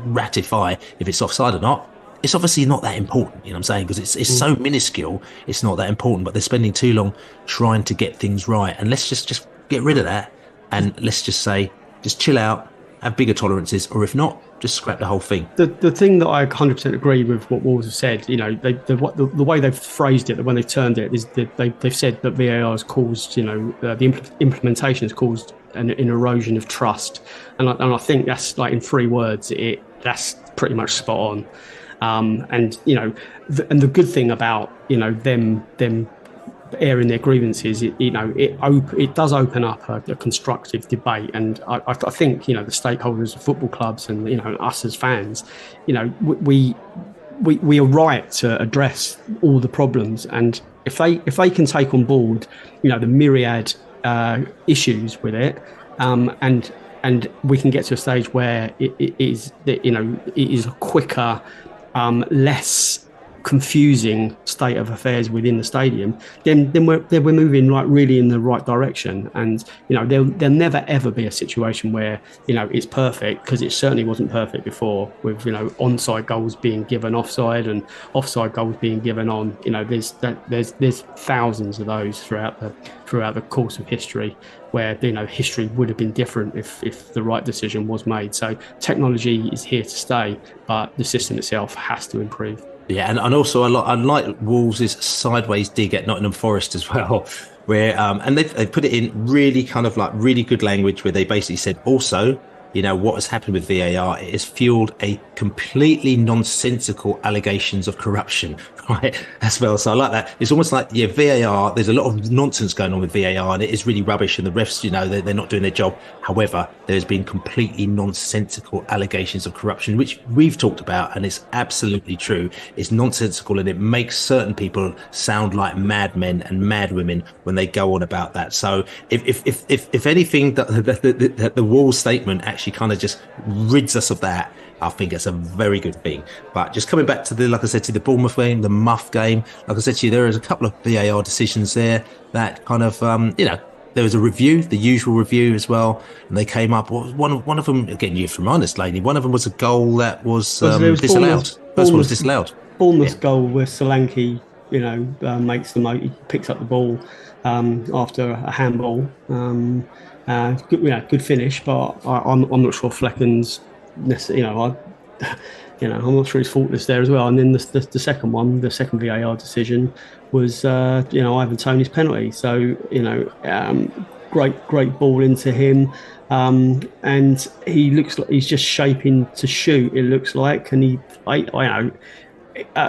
ratify if it's offside or not, it's obviously not that important, you know what I'm saying? Because it's so minuscule, it's not that important, but they're spending too long trying to get things right. And let's just get rid of that. And let's just say, just chill out, have bigger tolerances, or if not, just scrap the whole thing. The thing that I 100% agree with what Wolves have said, the way they've phrased it, that when they've turned it, is that they've said that VAR has caused, the implementation has caused an erosion of trust. And I think that's, like, in 3 words, that's pretty much spot on. And the good thing about them airing their grievances, it does open up a constructive debate. And I think the stakeholders of football clubs and us as fans, we are right to address all the problems. And if they can take on board the myriad issues with it, and we can get to a stage where it is a quicker, less confusing state of affairs within the stadium, then we're moving like really in the right direction. And there'll never ever be a situation where it's perfect, because it certainly wasn't perfect before, with onside goals being given offside and offside goals being given on. There's thousands of those throughout the course of history where history would have been different if the right decision was made. So technology is here to stay, but the system itself has to improve. Yeah, and also I like Wolves' sideways dig at Nottingham Forest as well, where and they put it in really kind of like really good language, where they basically said also, what has happened with VAR, it has fueled a completely nonsensical allegations of corruption, right, as well. So I like that. It's almost like, VAR, there's a lot of nonsense going on with VAR, and it is really rubbish, and the refs, they're not doing their job. However, there's been completely nonsensical allegations of corruption, which we've talked about, and it's absolutely true. It's nonsensical, and it makes certain people sound like madmen and madwomen when they go on about that. So if anything, the Wolves statement actually kind of just rids us of that, I think it's a very good thing. But just coming back to like I said, to the Bournemouth game, the Muff game, like I said to you, there is a couple of VAR decisions there that kind of, there was a review, the usual review as well, and they came up. One of them, again, you have to remind us, Laney, one of them was a goal that was disallowed. First one was disallowed. Bournemouth's goal where Solanke, makes the he picks up the ball after a handball. Good finish, but I'm not sure Flecken's necessarily. I'm not sure he's faultless there as well. And then the second one, the second VAR decision, was Ivan Toney's penalty. So great ball into him, and he looks like he's just shaping to shoot. It looks like, and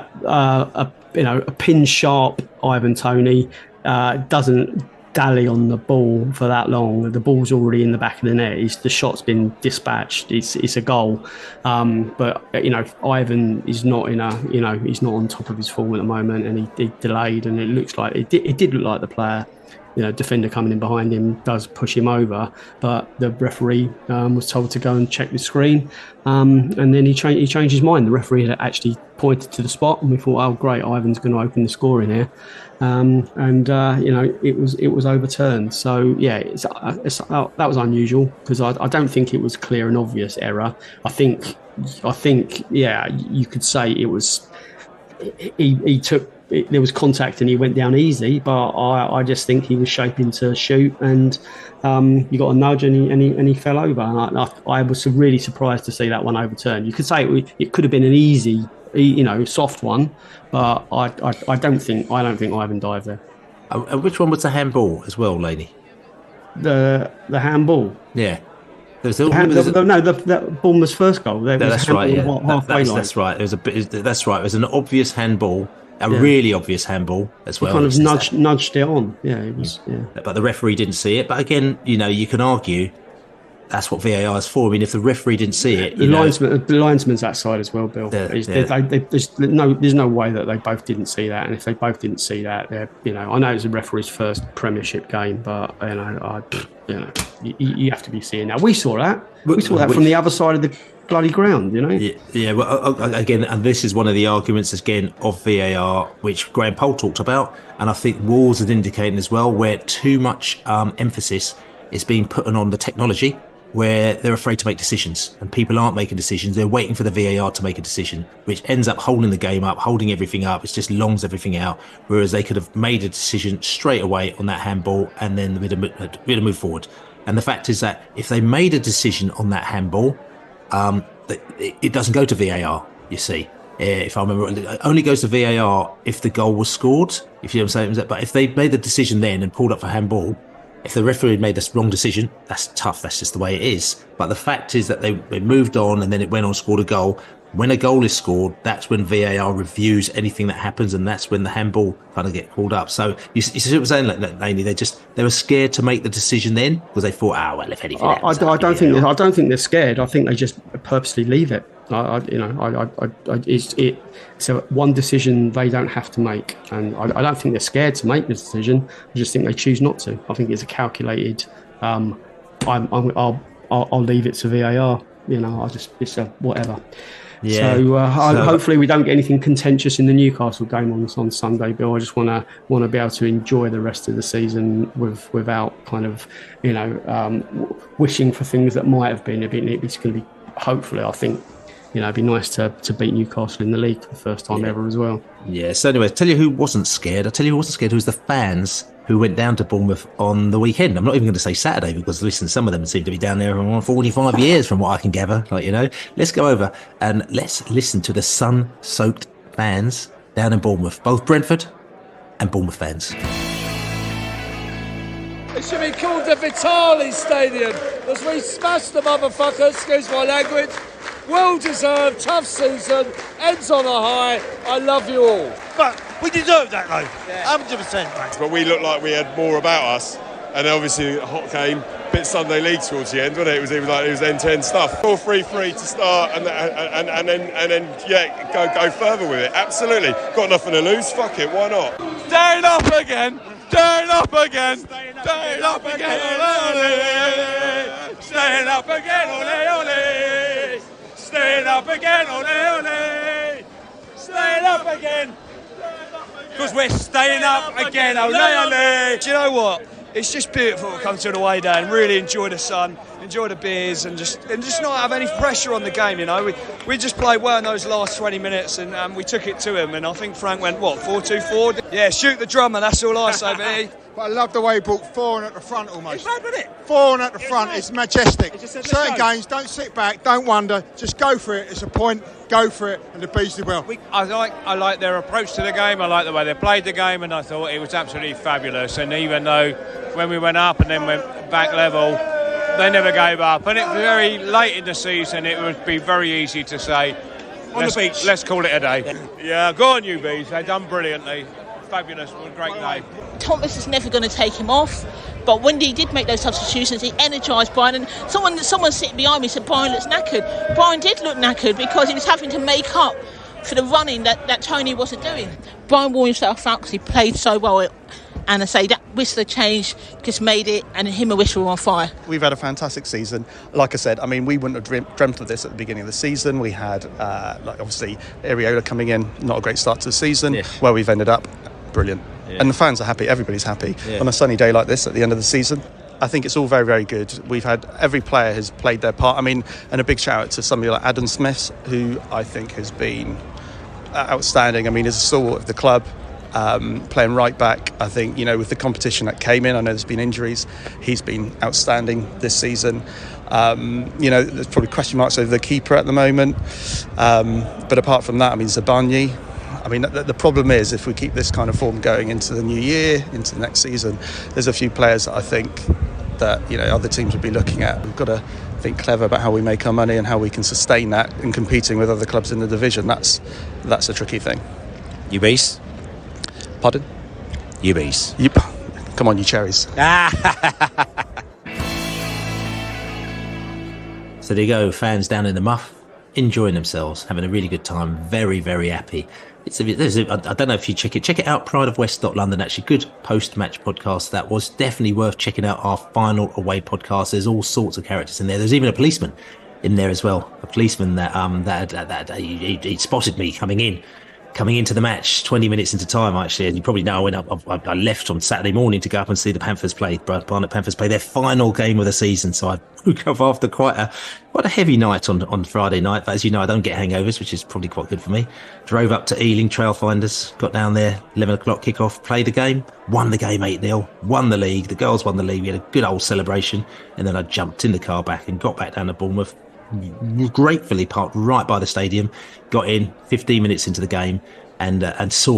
a pin sharp Ivan Toney doesn't dally on the ball for that long. The ball's already in the back of the net. The shot's been dispatched. It's a goal. But Ivan is not he's not on top of his form at the moment, and he delayed, and it looks like it did look like the player, defender coming in behind him does push him over, but the referee was told to go and check the screen, and then he changed his mind. The referee had actually pointed to the spot, and we thought, oh great, Ivan's going to open the scoring here, it was overturned. So that was unusual, because I don't think it was clear and obvious error. I think you could say it was. He took. There was contact and he went down easy, but I just think he was shaping to shoot, and he got a nudge and he fell over. And I was really surprised to see that one overturned. You could say it could have been an easy, soft one, but I don't think Ivan dived there. And which one was the handball as well, Laney? The handball? Yeah. That Bournemouth's first goal. That's right. Yeah, halfway line. That's right. That's right. It was an obvious handball, really obvious handball as well. He kind of nudged it on. Yeah, it was. Yeah. But the referee didn't see it. But again, you can argue that's what VAR is for. I mean, if the referee didn't see it, the linesman's that side as well, Bill. There's no way that they both didn't see that, and if they both didn't see that, I know it was the referee's first Premiership game, but you have to be seeing that. We saw that. We saw that from the other side of the bloody ground. Yeah. Well, again, and this is one of the arguments again of VAR, which Graham Poll talked about, and I think Wolves is indicating as well, where too much emphasis is being put on the technology, where they're afraid to make decisions, and people aren't making decisions. They're waiting for the VAR to make a decision, which ends up holding the game up, holding everything up. It just longs everything out, whereas they could have made a decision straight away on that handball, and then we'd have moved forward. And the fact is that if they made a decision on that handball, it doesn't go to VAR, you see. If I remember, it only goes to VAR if the goal was scored, if you know what I'm saying. But if they made the decision then and pulled up for handball, if the referee made the wrong decision, that's tough. That's just the way it is. But the fact is that they moved on, and then it went on, scored a goal. When a goal is scored, that's when VAR reviews anything that happens, and that's when the handball kind of get called up. So you see what I'm saying, Laney? They were scared to make the decision then because they thought, well, if anything happens, I don't think they're scared. I think they just purposely leave it. It's one decision they don't have to make, and I don't think they're scared to make the decision. I just think they choose not to. I think it's a calculated. I'll leave it to VAR. It's a whatever. Yeah. So hopefully we don't get anything contentious in the Newcastle game on Sunday, Bill. I just want to be able to enjoy the rest of the season without kind of wishing for things that might have been. It's going to be, hopefully, I think. It'd be nice to beat Newcastle in the league for the first time ever as well. Yeah, so anyway, I'll tell you who wasn't scared. It was the fans who went down to Bournemouth on the weekend. I'm not even going to say Saturday because, listen, some of them seem to be down there for 45 years from what I can gather. Let's go over and let's listen to the sun-soaked fans down in Bournemouth, both Brentford and Bournemouth fans. It should be called the Vitali Stadium because we smashed the motherfuckers, excuse my language. Well deserved, tough season, ends on a high. I love you all. But we deserve that though, 100%. Mate. But we looked like we had more about us, and obviously a hot game, bit Sunday League towards the end, wasn't it? It was end-to-end stuff. 4-3-3 to start, and then go further with it. Absolutely, got nothing to lose. Fuck it, why not? Staying up again. Staying up again. Staying up again. Staying up again. Ole ole. Staying up again, ole ole. Staying up again. Because we're staying up again, ole ole. Do you know what? It's just beautiful to come to an away day and really enjoy the sun, enjoy the beers, and just not have any pressure on the game. We just played well in those last 20 minutes, and we took it to him. And I think Frank went 4-2-4. Yeah, shoot the drummer. That's all I say, baby. But I love the way he brought four at the front almost. It's mad, isn't it? Four at the front, it's majestic. Certain games, don't sit back, don't wonder, just go for it. It's a point, go for it, and the bees did well. I like their approach to the game, I like the way they played the game, and I thought it was absolutely fabulous. And even though when we went up and then went back level, they never gave up. And it was very late in the season, it would be very easy to say, on the beach, let's call it a day. Yeah, go on you bees, they've done brilliantly. Fabulous, what a great day. Thomas is never going to take him off, but when he did make those substitutions, he energised Brian. And someone sitting behind me said Brian looks knackered. Brian did look knackered because he was having to make up for the running that Toney wasn't doing. Brian wore himself out because he played so well, and I say that Whistler change just made it, and him and Whistler were on fire. We've had a fantastic season. Like I said, we wouldn't have dreamt of this at the beginning of the season. We had obviously Areola coming in, not a great start to the season. Where we've ended up, brilliant. And the fans are happy, everybody's happy on a sunny day like this at the end of the season. I think it's all very, very good. We've had, every player has played their part. And a big shout out to somebody like Adam Smith, who I think has been outstanding. He's a stalwart of the club, playing right back. I think, with the competition that came in, I know there's been injuries, he's been outstanding this season. There's probably question marks over the keeper at the moment. But apart from that, Zabanyi, the problem is if we keep this kind of form going into the new year, into the next season, there's a few players that I think that other teams would be looking at. We've got to think clever about how we make our money and how we can sustain that in competing with other clubs in the division. That's a tricky thing. You bees? Pardon? You bees. Yep. Come on, you cherries. So there you go, fans down in the muff, enjoying themselves, having a really good time, very, very happy. I don't know if you check it out, prideofwest.london, actually good post-match podcast. That was definitely worth checking out. Our final away podcast. There's all sorts of characters in there. There's even a policeman in there as well, a policeman that he spotted me coming into the match 20 minutes into time, actually. And you probably know I left on Saturday morning to go up and see the Panthers play. Barnet Panthers play their final game of the season. So I woke up after quite a heavy night on Friday night. But as you know, I don't get hangovers, which is probably quite good for me. Drove up to Ealing Trailfinders, got down there, 11 o'clock kickoff, played the game, won the game 8-0, won the league. The girls won the league. We had a good old celebration. And then I jumped in the car back and got back down to Bournemouth. Gratefully parked right by the stadium, got in 15 minutes into the game and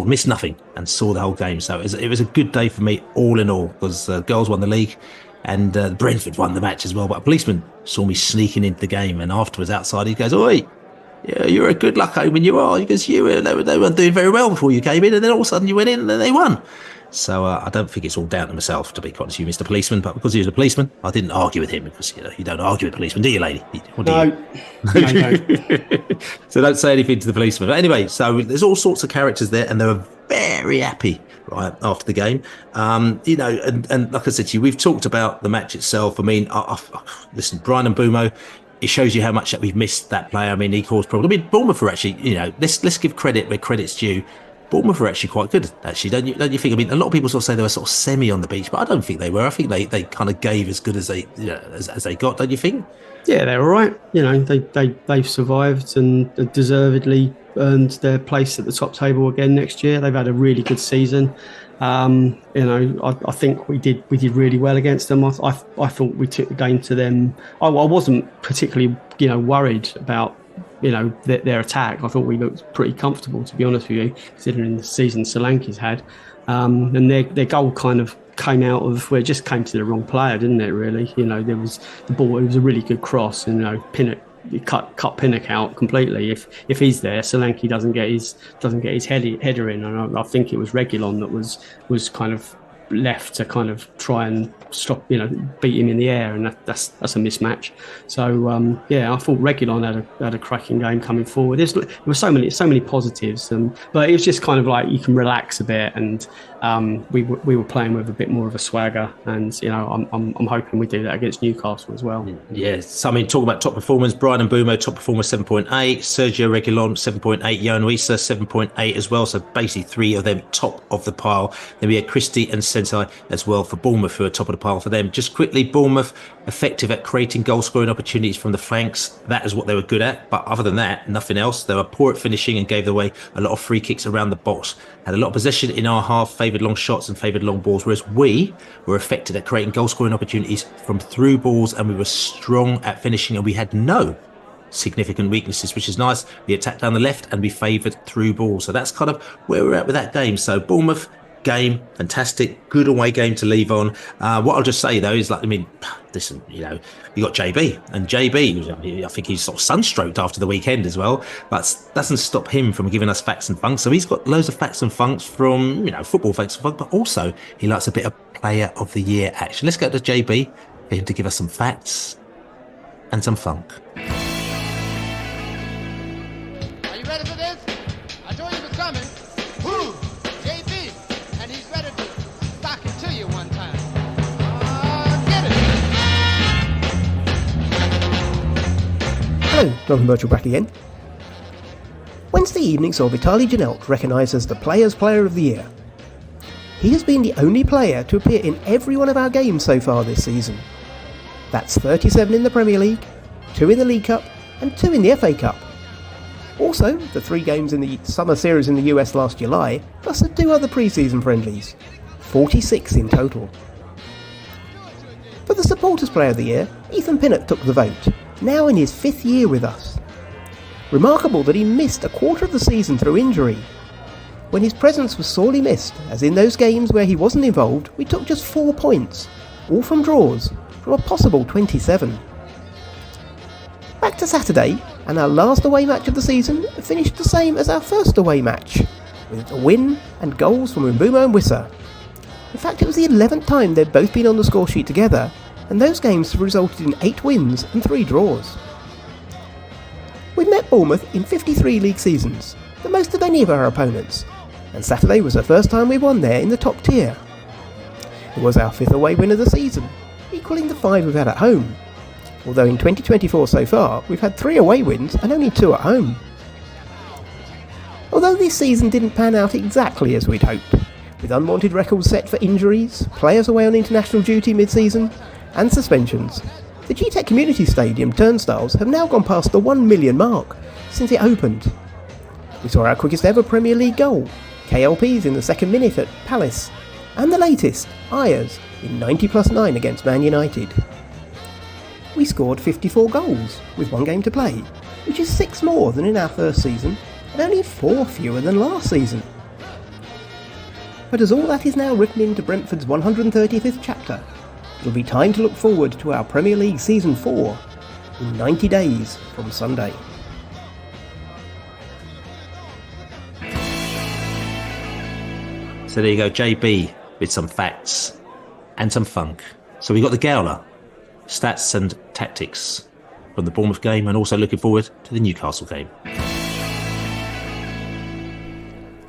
missed nothing and saw the whole game. So it was a good day for me all in all, because girls won the league and Brentford won the match as well. But a policeman saw me sneaking into the game, and afterwards outside he goes, "Oi, yeah, you're a good luck when you are." He goes, they weren't doing very well before you came in, and then all of a sudden you went in and then they won. So I don't think it's all down to myself, to be quite honest with you, Mr. Policeman. But because he was a policeman, I didn't argue with him, because you don't argue with policemen, do you, lady? No. So don't say anything to the policeman. But anyway, so there's all sorts of characters there, and they were very happy right after the game. And like I said to you, we've talked about the match itself. I mean, listen, Brian and Mbumo, it shows you how much that we've missed that player. I mean, he caused problems. I mean, Bournemouth are actually, let's give credit where credit's due. Bournemouth were actually quite good, actually, don't you think? I mean, a lot of people sort of say they were sort of semi on the beach, but I don't think they were. I think they kind of gave as good as they as they got, don't you think? Yeah, they're all right. They've survived and deservedly earned their place at the top table again next year. They've had a really good season. I think we did really well against them. I thought we took the game to them. I wasn't particularly worried about their attack. I thought we looked pretty comfortable, to be honest with you, considering the season Solanke's had. And their goal kind of came out of where it just came to the wrong player, didn't it? Really, there was the ball. It was a really good cross, and Pinnock cut Pinnock out completely. If he's there, Solanke doesn't get his header in, and I think it was Reguilon that was kind of left to kind of try and stop, beat him in the air, and that's a mismatch. So I thought Reguilon had a cracking game coming forward. There were so many positives, but it was just kind of like you can relax a bit, and we were playing with a bit more of a swagger, and I'm hoping we do that against Newcastle as well. Yes, I mean, talking about top performers, Brian and Mbumo, top performer 7.8, Sergio Reguilon 7.8, Yohan Wissa 7.8 as well. So basically 3 of them top of the pile. Then we had Christie and Sensei as well for Bournemouth, who are top of the pile for them. Just quickly, Bournemouth effective at creating goal scoring opportunities from the flanks. That is what they were good at, but other than that, nothing else. They were poor at finishing and gave away a lot of free kicks around the box. Had a lot of possession in our half, favoured long shots and favoured long balls, whereas we were effective at creating goal scoring opportunities from through balls, and we were strong at finishing, and we had no significant weaknesses, which is nice. We attacked down the left and we favoured through balls. So that's kind of where we're at with that game. So Bournemouth game, fantastic, good away game to leave on. What I'll just say though is, listen, you got JB, and JB, I think he's sort of sunstroked after the weekend as well, but doesn't stop him from giving us facts and funks. So he's got loads of facts and funks from football facts and funks, but also he likes a bit of player of the year action. Let's go to JB for him to give us some facts and some funk. Hello, Jonathan Birchall back again. Wednesday evening saw Vitaly Janelt recognised as the Players' Player of the Year. He has been the only player to appear in every one of our games so far this season. That's 37 in the Premier League, 2 in the League Cup and 2 in the FA Cup. Also, the 3 games in the summer series in the US last July, plus the 2 other pre-season friendlies. 46 in total. For the Supporters' Player of the Year, Ethan Pinnock took the vote, now in his 5th year with us. Remarkable that he missed a quarter of the season through injury. When his presence was sorely missed, as in those games where he wasn't involved, we took just 4 points, all from draws, from a possible 27. Back to Saturday, and our last away match of the season finished the same as our first away match, with a win and goals from Mbeumo and Wissa. In fact, it was the 11th time they'd both been on the score sheet together, and those games have resulted in 8 wins and 3 draws. We've met Bournemouth in 53 league seasons, the most of any of our opponents, and Saturday was the first time we won there in the top tier. It was our 5th away win of the season, equalling the 5 we've had at home, although in 2024 so far we've had 3 away wins and only 2 at home. Although this season didn't pan out exactly as we'd hoped, with unwanted records set for injuries, players away on international duty mid-season, and suspensions, the G-Tech Community Stadium turnstiles have now gone past the 1 million mark since it opened. We saw our quickest ever Premier League goal, KLP's in the second minute at Palace, and the latest, Ayers, in 90+9 against Man United. We scored 54 goals with 1 game to play, which is 6 more than in our first season and only 4 fewer than last season. But as all that is now written into Brentford's 135th chapter, it'll be time to look forward to our Premier League Season 4 in 90 days from Sunday. So there you go, JB with some facts and some funk. So we got the Gowler, stats and tactics from the Bournemouth game, and also looking forward to the Newcastle game.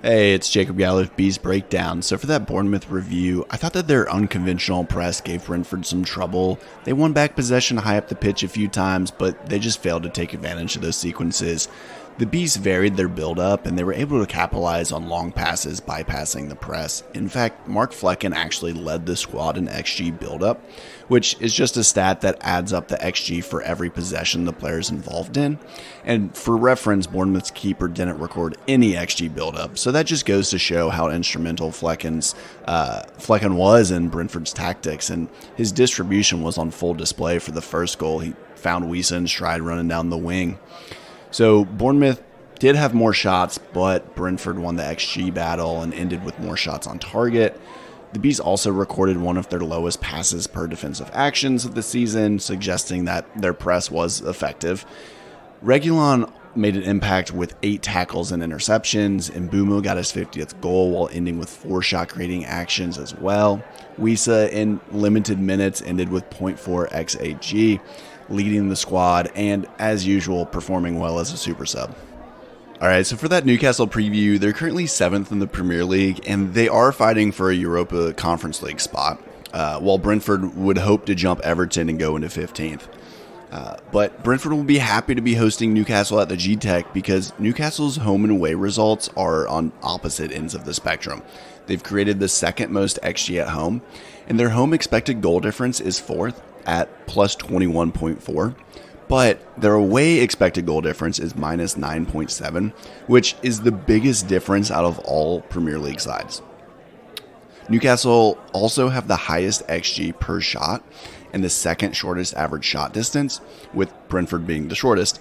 Hey, it's Jacob Gowler with Bees Breakdown. So for that Bournemouth review, I thought that their unconventional press gave Brentford some trouble. They won back possession high up the pitch a few times, but they just failed to take advantage of those sequences. The Bees varied their build-up, and they were able to capitalize on long passes bypassing the press. In fact, Mark Flecken actually led the squad in XG build-up, which is just a stat that adds up the XG for every possession the player's involved in. And for reference, Bournemouth's keeper didn't record any XG build-up, so that just goes to show how instrumental Flecken was in Brentford's tactics, and his distribution was on full display for the first goal. He found Wissa in stride running down the wing. So Bournemouth did have more shots, but Brentford won the XG battle and ended with more shots on target. The Bees also recorded one of their lowest passes per defensive actions of the season, suggesting that their press was effective. Reguilon made an impact with 8 tackles and interceptions, and Mbeumo got his 50th goal while ending with 4 shot-creating actions as well. Wissa, in limited minutes, ended with 0.4 XAG, leading the squad, and as usual, performing well as a super sub. Alright, so for that Newcastle preview, they're currently 7th in the Premier League, and they are fighting for a Europa Conference League spot, while Brentford would hope to jump Everton and go into 15th. But Brentford will be happy to be hosting Newcastle at the G-Tech because Newcastle's home and away results are on opposite ends of the spectrum. They've created the second most XG at home, and their home expected goal difference is 4th at plus 21.4, but their away expected goal difference is minus 9.7, which is the biggest difference out of all Premier League sides. Newcastle also have the highest XG per shot and the second shortest average shot distance, with Brentford being the shortest.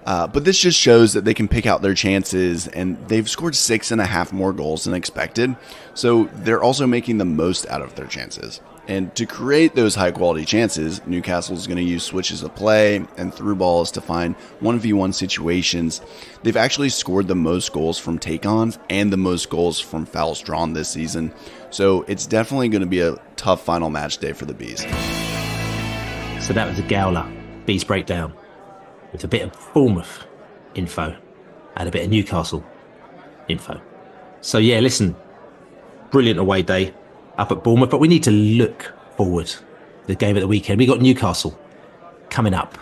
But this just shows that they can pick out their chances, and they've scored 6.5 more goals than expected, so they're also making the most out of their chances. And to create those high-quality chances, Newcastle is going to use switches of play and through balls to find 1v1 situations. They've actually scored the most goals from take-ons and the most goals from fouls drawn this season, so it's definitely going to be a tough final match day for the Bees. So that was a Gowler Bees Breakdown with a bit of Bournemouth info and a bit of Newcastle info. So yeah, listen, brilliant away day up at Bournemouth, but we need to look forward to the game at the weekend. We got Newcastle coming up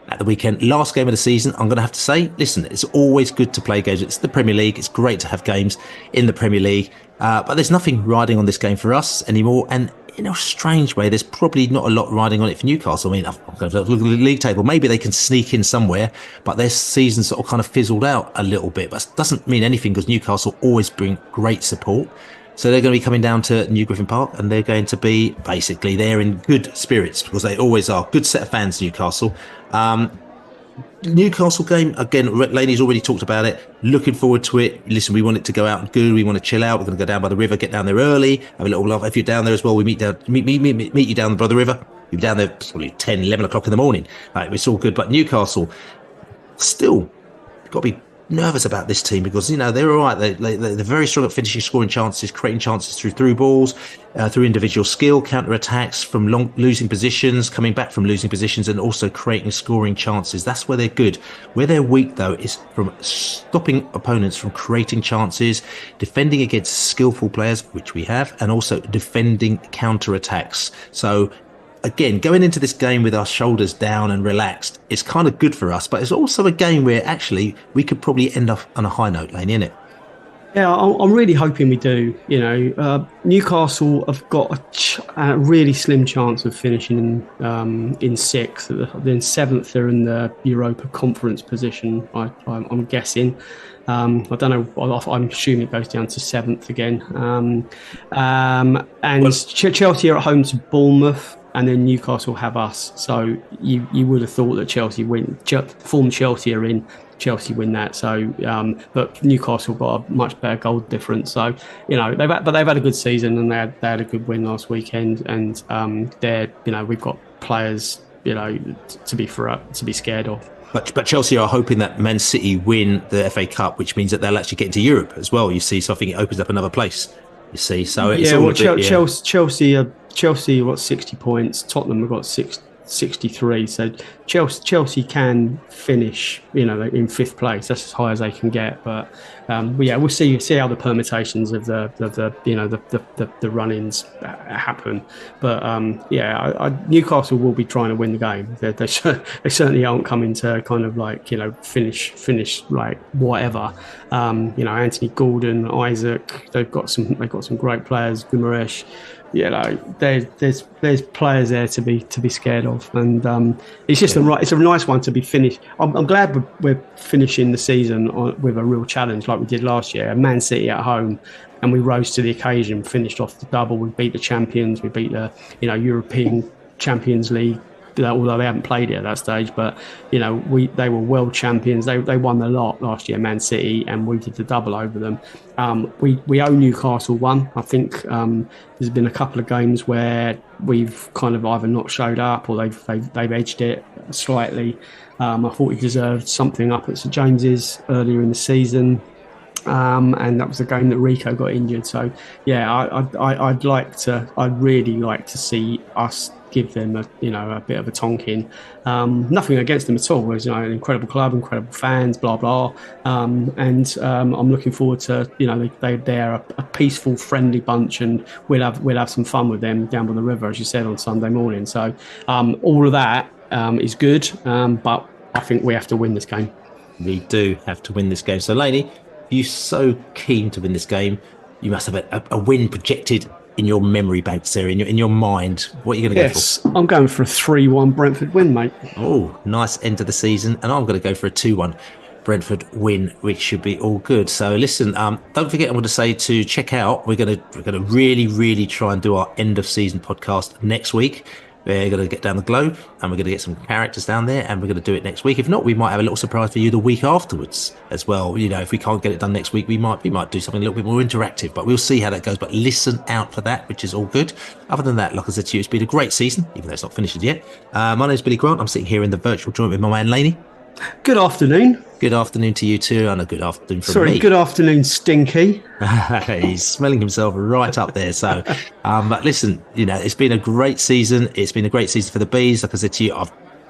at the weekend. Last game of the season, I'm going to have to say, listen, it's always good to play games. It's the Premier League. It's great to have games in the Premier League, but there's nothing riding on this game for us anymore. And in a strange way, there's probably not a lot riding on it for Newcastle. I mean, I'm going to look at the league table. Maybe they can sneak in somewhere, but their season sort of kind of fizzled out a little bit. But it doesn't mean anything because Newcastle always bring great support. So they're going to be coming down to New Griffin Park, and they're going to be basically there in good spirits because they always are. Good set of fans, Newcastle. Newcastle game, again, Laney's already talked about it. Looking forward to it. Listen, we want it to go out and good. We want to chill out. We're going to go down by the river, get down there early, have a little laugh. If you're down there as well, we meet you down by the river. We were down there probably 10, 11 o'clock in the morning. It's all good. But Newcastle, still, got to be nervous about this team because, they're all right. They're very strong at finishing, scoring chances, creating chances through balls, through individual skill, counter-attacks, from losing positions, coming back from losing positions, and also creating scoring chances. That's where they're good. Where they're weak, though, is from stopping opponents from creating chances, defending against skillful players, which we have, and also defending counter-attacks. So again, going into this game with our shoulders down and relaxed, it's kind of good for us, but it's also a game where actually we could probably end up on a high note, Laney, isn't it? Yeah, I'm really hoping we do. Newcastle have got a really slim chance of finishing in sixth. Then seventh, they're in the Europa Conference position, I'm guessing. I don't know. I'm assuming it goes down to seventh again. Chelsea are at home to Bournemouth, and then Newcastle have us. So you would have thought that Chelsea win. Form Chelsea are in. Chelsea win that. So, but Newcastle got a much better goal difference. So, they've had a good season, and they had a good win last weekend. And we've got players, to be scared of. But Chelsea are hoping that Man City win the FA Cup, which means that they'll actually get into Europe as well. You see, so I think it opens up another place. You see, so it's all Chelsea got 60 points. Tottenham have got 63. So Chelsea can finish, in fifth place. That's as high as they can get. But we'll see how the permutations of the run-ins happen. But Newcastle will be trying to win the game. They certainly aren't coming to kind of like finish like whatever. Anthony Gordon, Isaac. They've got some great players. Guimaraes. There's players there to be scared of, and it's just it's a nice one to be finished. I'm glad we're finishing the season with a real challenge like we did last year. Man City at home, and we rose to the occasion, finished off the double. We beat the champions, we beat the European Champions League. Although they haven't played it at that stage, but they were world champions. They won the lot last year, Man City, and we did the double over them. We owe Newcastle one. I think there's been a couple of games where we've kind of either not showed up or they've edged it slightly. I thought we deserved something up at St James's earlier in the season. And that was a game that Rico got injured. So I'd really like to see us give them a bit of a tonking. Nothing against them at all. It's an incredible club, incredible fans, blah blah. And I'm looking forward to they're a peaceful, friendly bunch, and we'll have some fun with them down by the river, as you said, on Sunday morning. So all of that is good, but I think we have to win this game. We do have to win this game. So Laney, you're so keen to win this game. You must have a win projected in your memory banks there, in your mind. What are you going to go for? Yes, I'm going for a 3-1 Brentford win, mate. Oh, nice end of the season. And I'm going to go for a 2-1 Brentford win, which should be all good. So listen, don't forget, I'm going to say to check out, we're going to really, really try and do our end of season podcast next week. We're going to get down the Globe, and we're going to get some characters down there, and we're going to do it next week. If not, we might have a little surprise for you the week afterwards as well. If we can't get it done next week, we might do something a little bit more interactive, but we'll see how that goes. But listen out for that, which is all good. Other than that, like I said to you, it's been a great season, even though it's not finished yet. My name is Billy Grant. I'm sitting here in the virtual joint with my man Laney. Good afternoon. Good afternoon to you too, and a good afternoon from me. Sorry, good afternoon, Stinky. He's smelling himself right up there. So, but listen, it's been a great season. It's been a great season for the Bees. Like I said to you,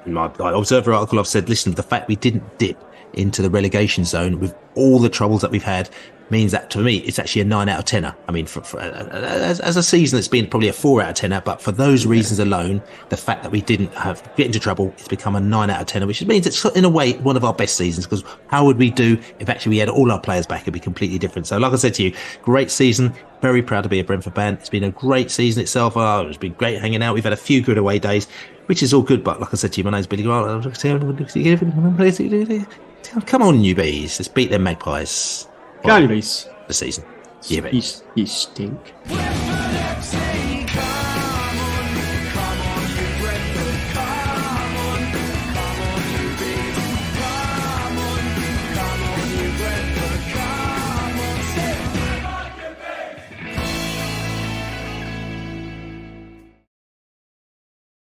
my Observer article, I've said, listen, the fact we didn't dip into the relegation zone with all the troubles that we've had means that, to me, it's actually a 9 out of 10er. I mean, as a season, it's been probably a 4 out of 10er, but for those reasons alone, the fact that we didn't get into trouble, it's become a 9 out of 10er, which means it's, in a way, one of our best seasons, because how would we do if actually we had all our players back? It'd be completely different. So, like I said to you, great season. Very proud to be a Brentford fan. It's been a great season itself. It's been great hanging out. We've had a few good away days, which is all good. But like I said to you, my name's Billy Grant. Come on, you Bees. Let's beat them Magpies. Go, Bees. The season. You stink.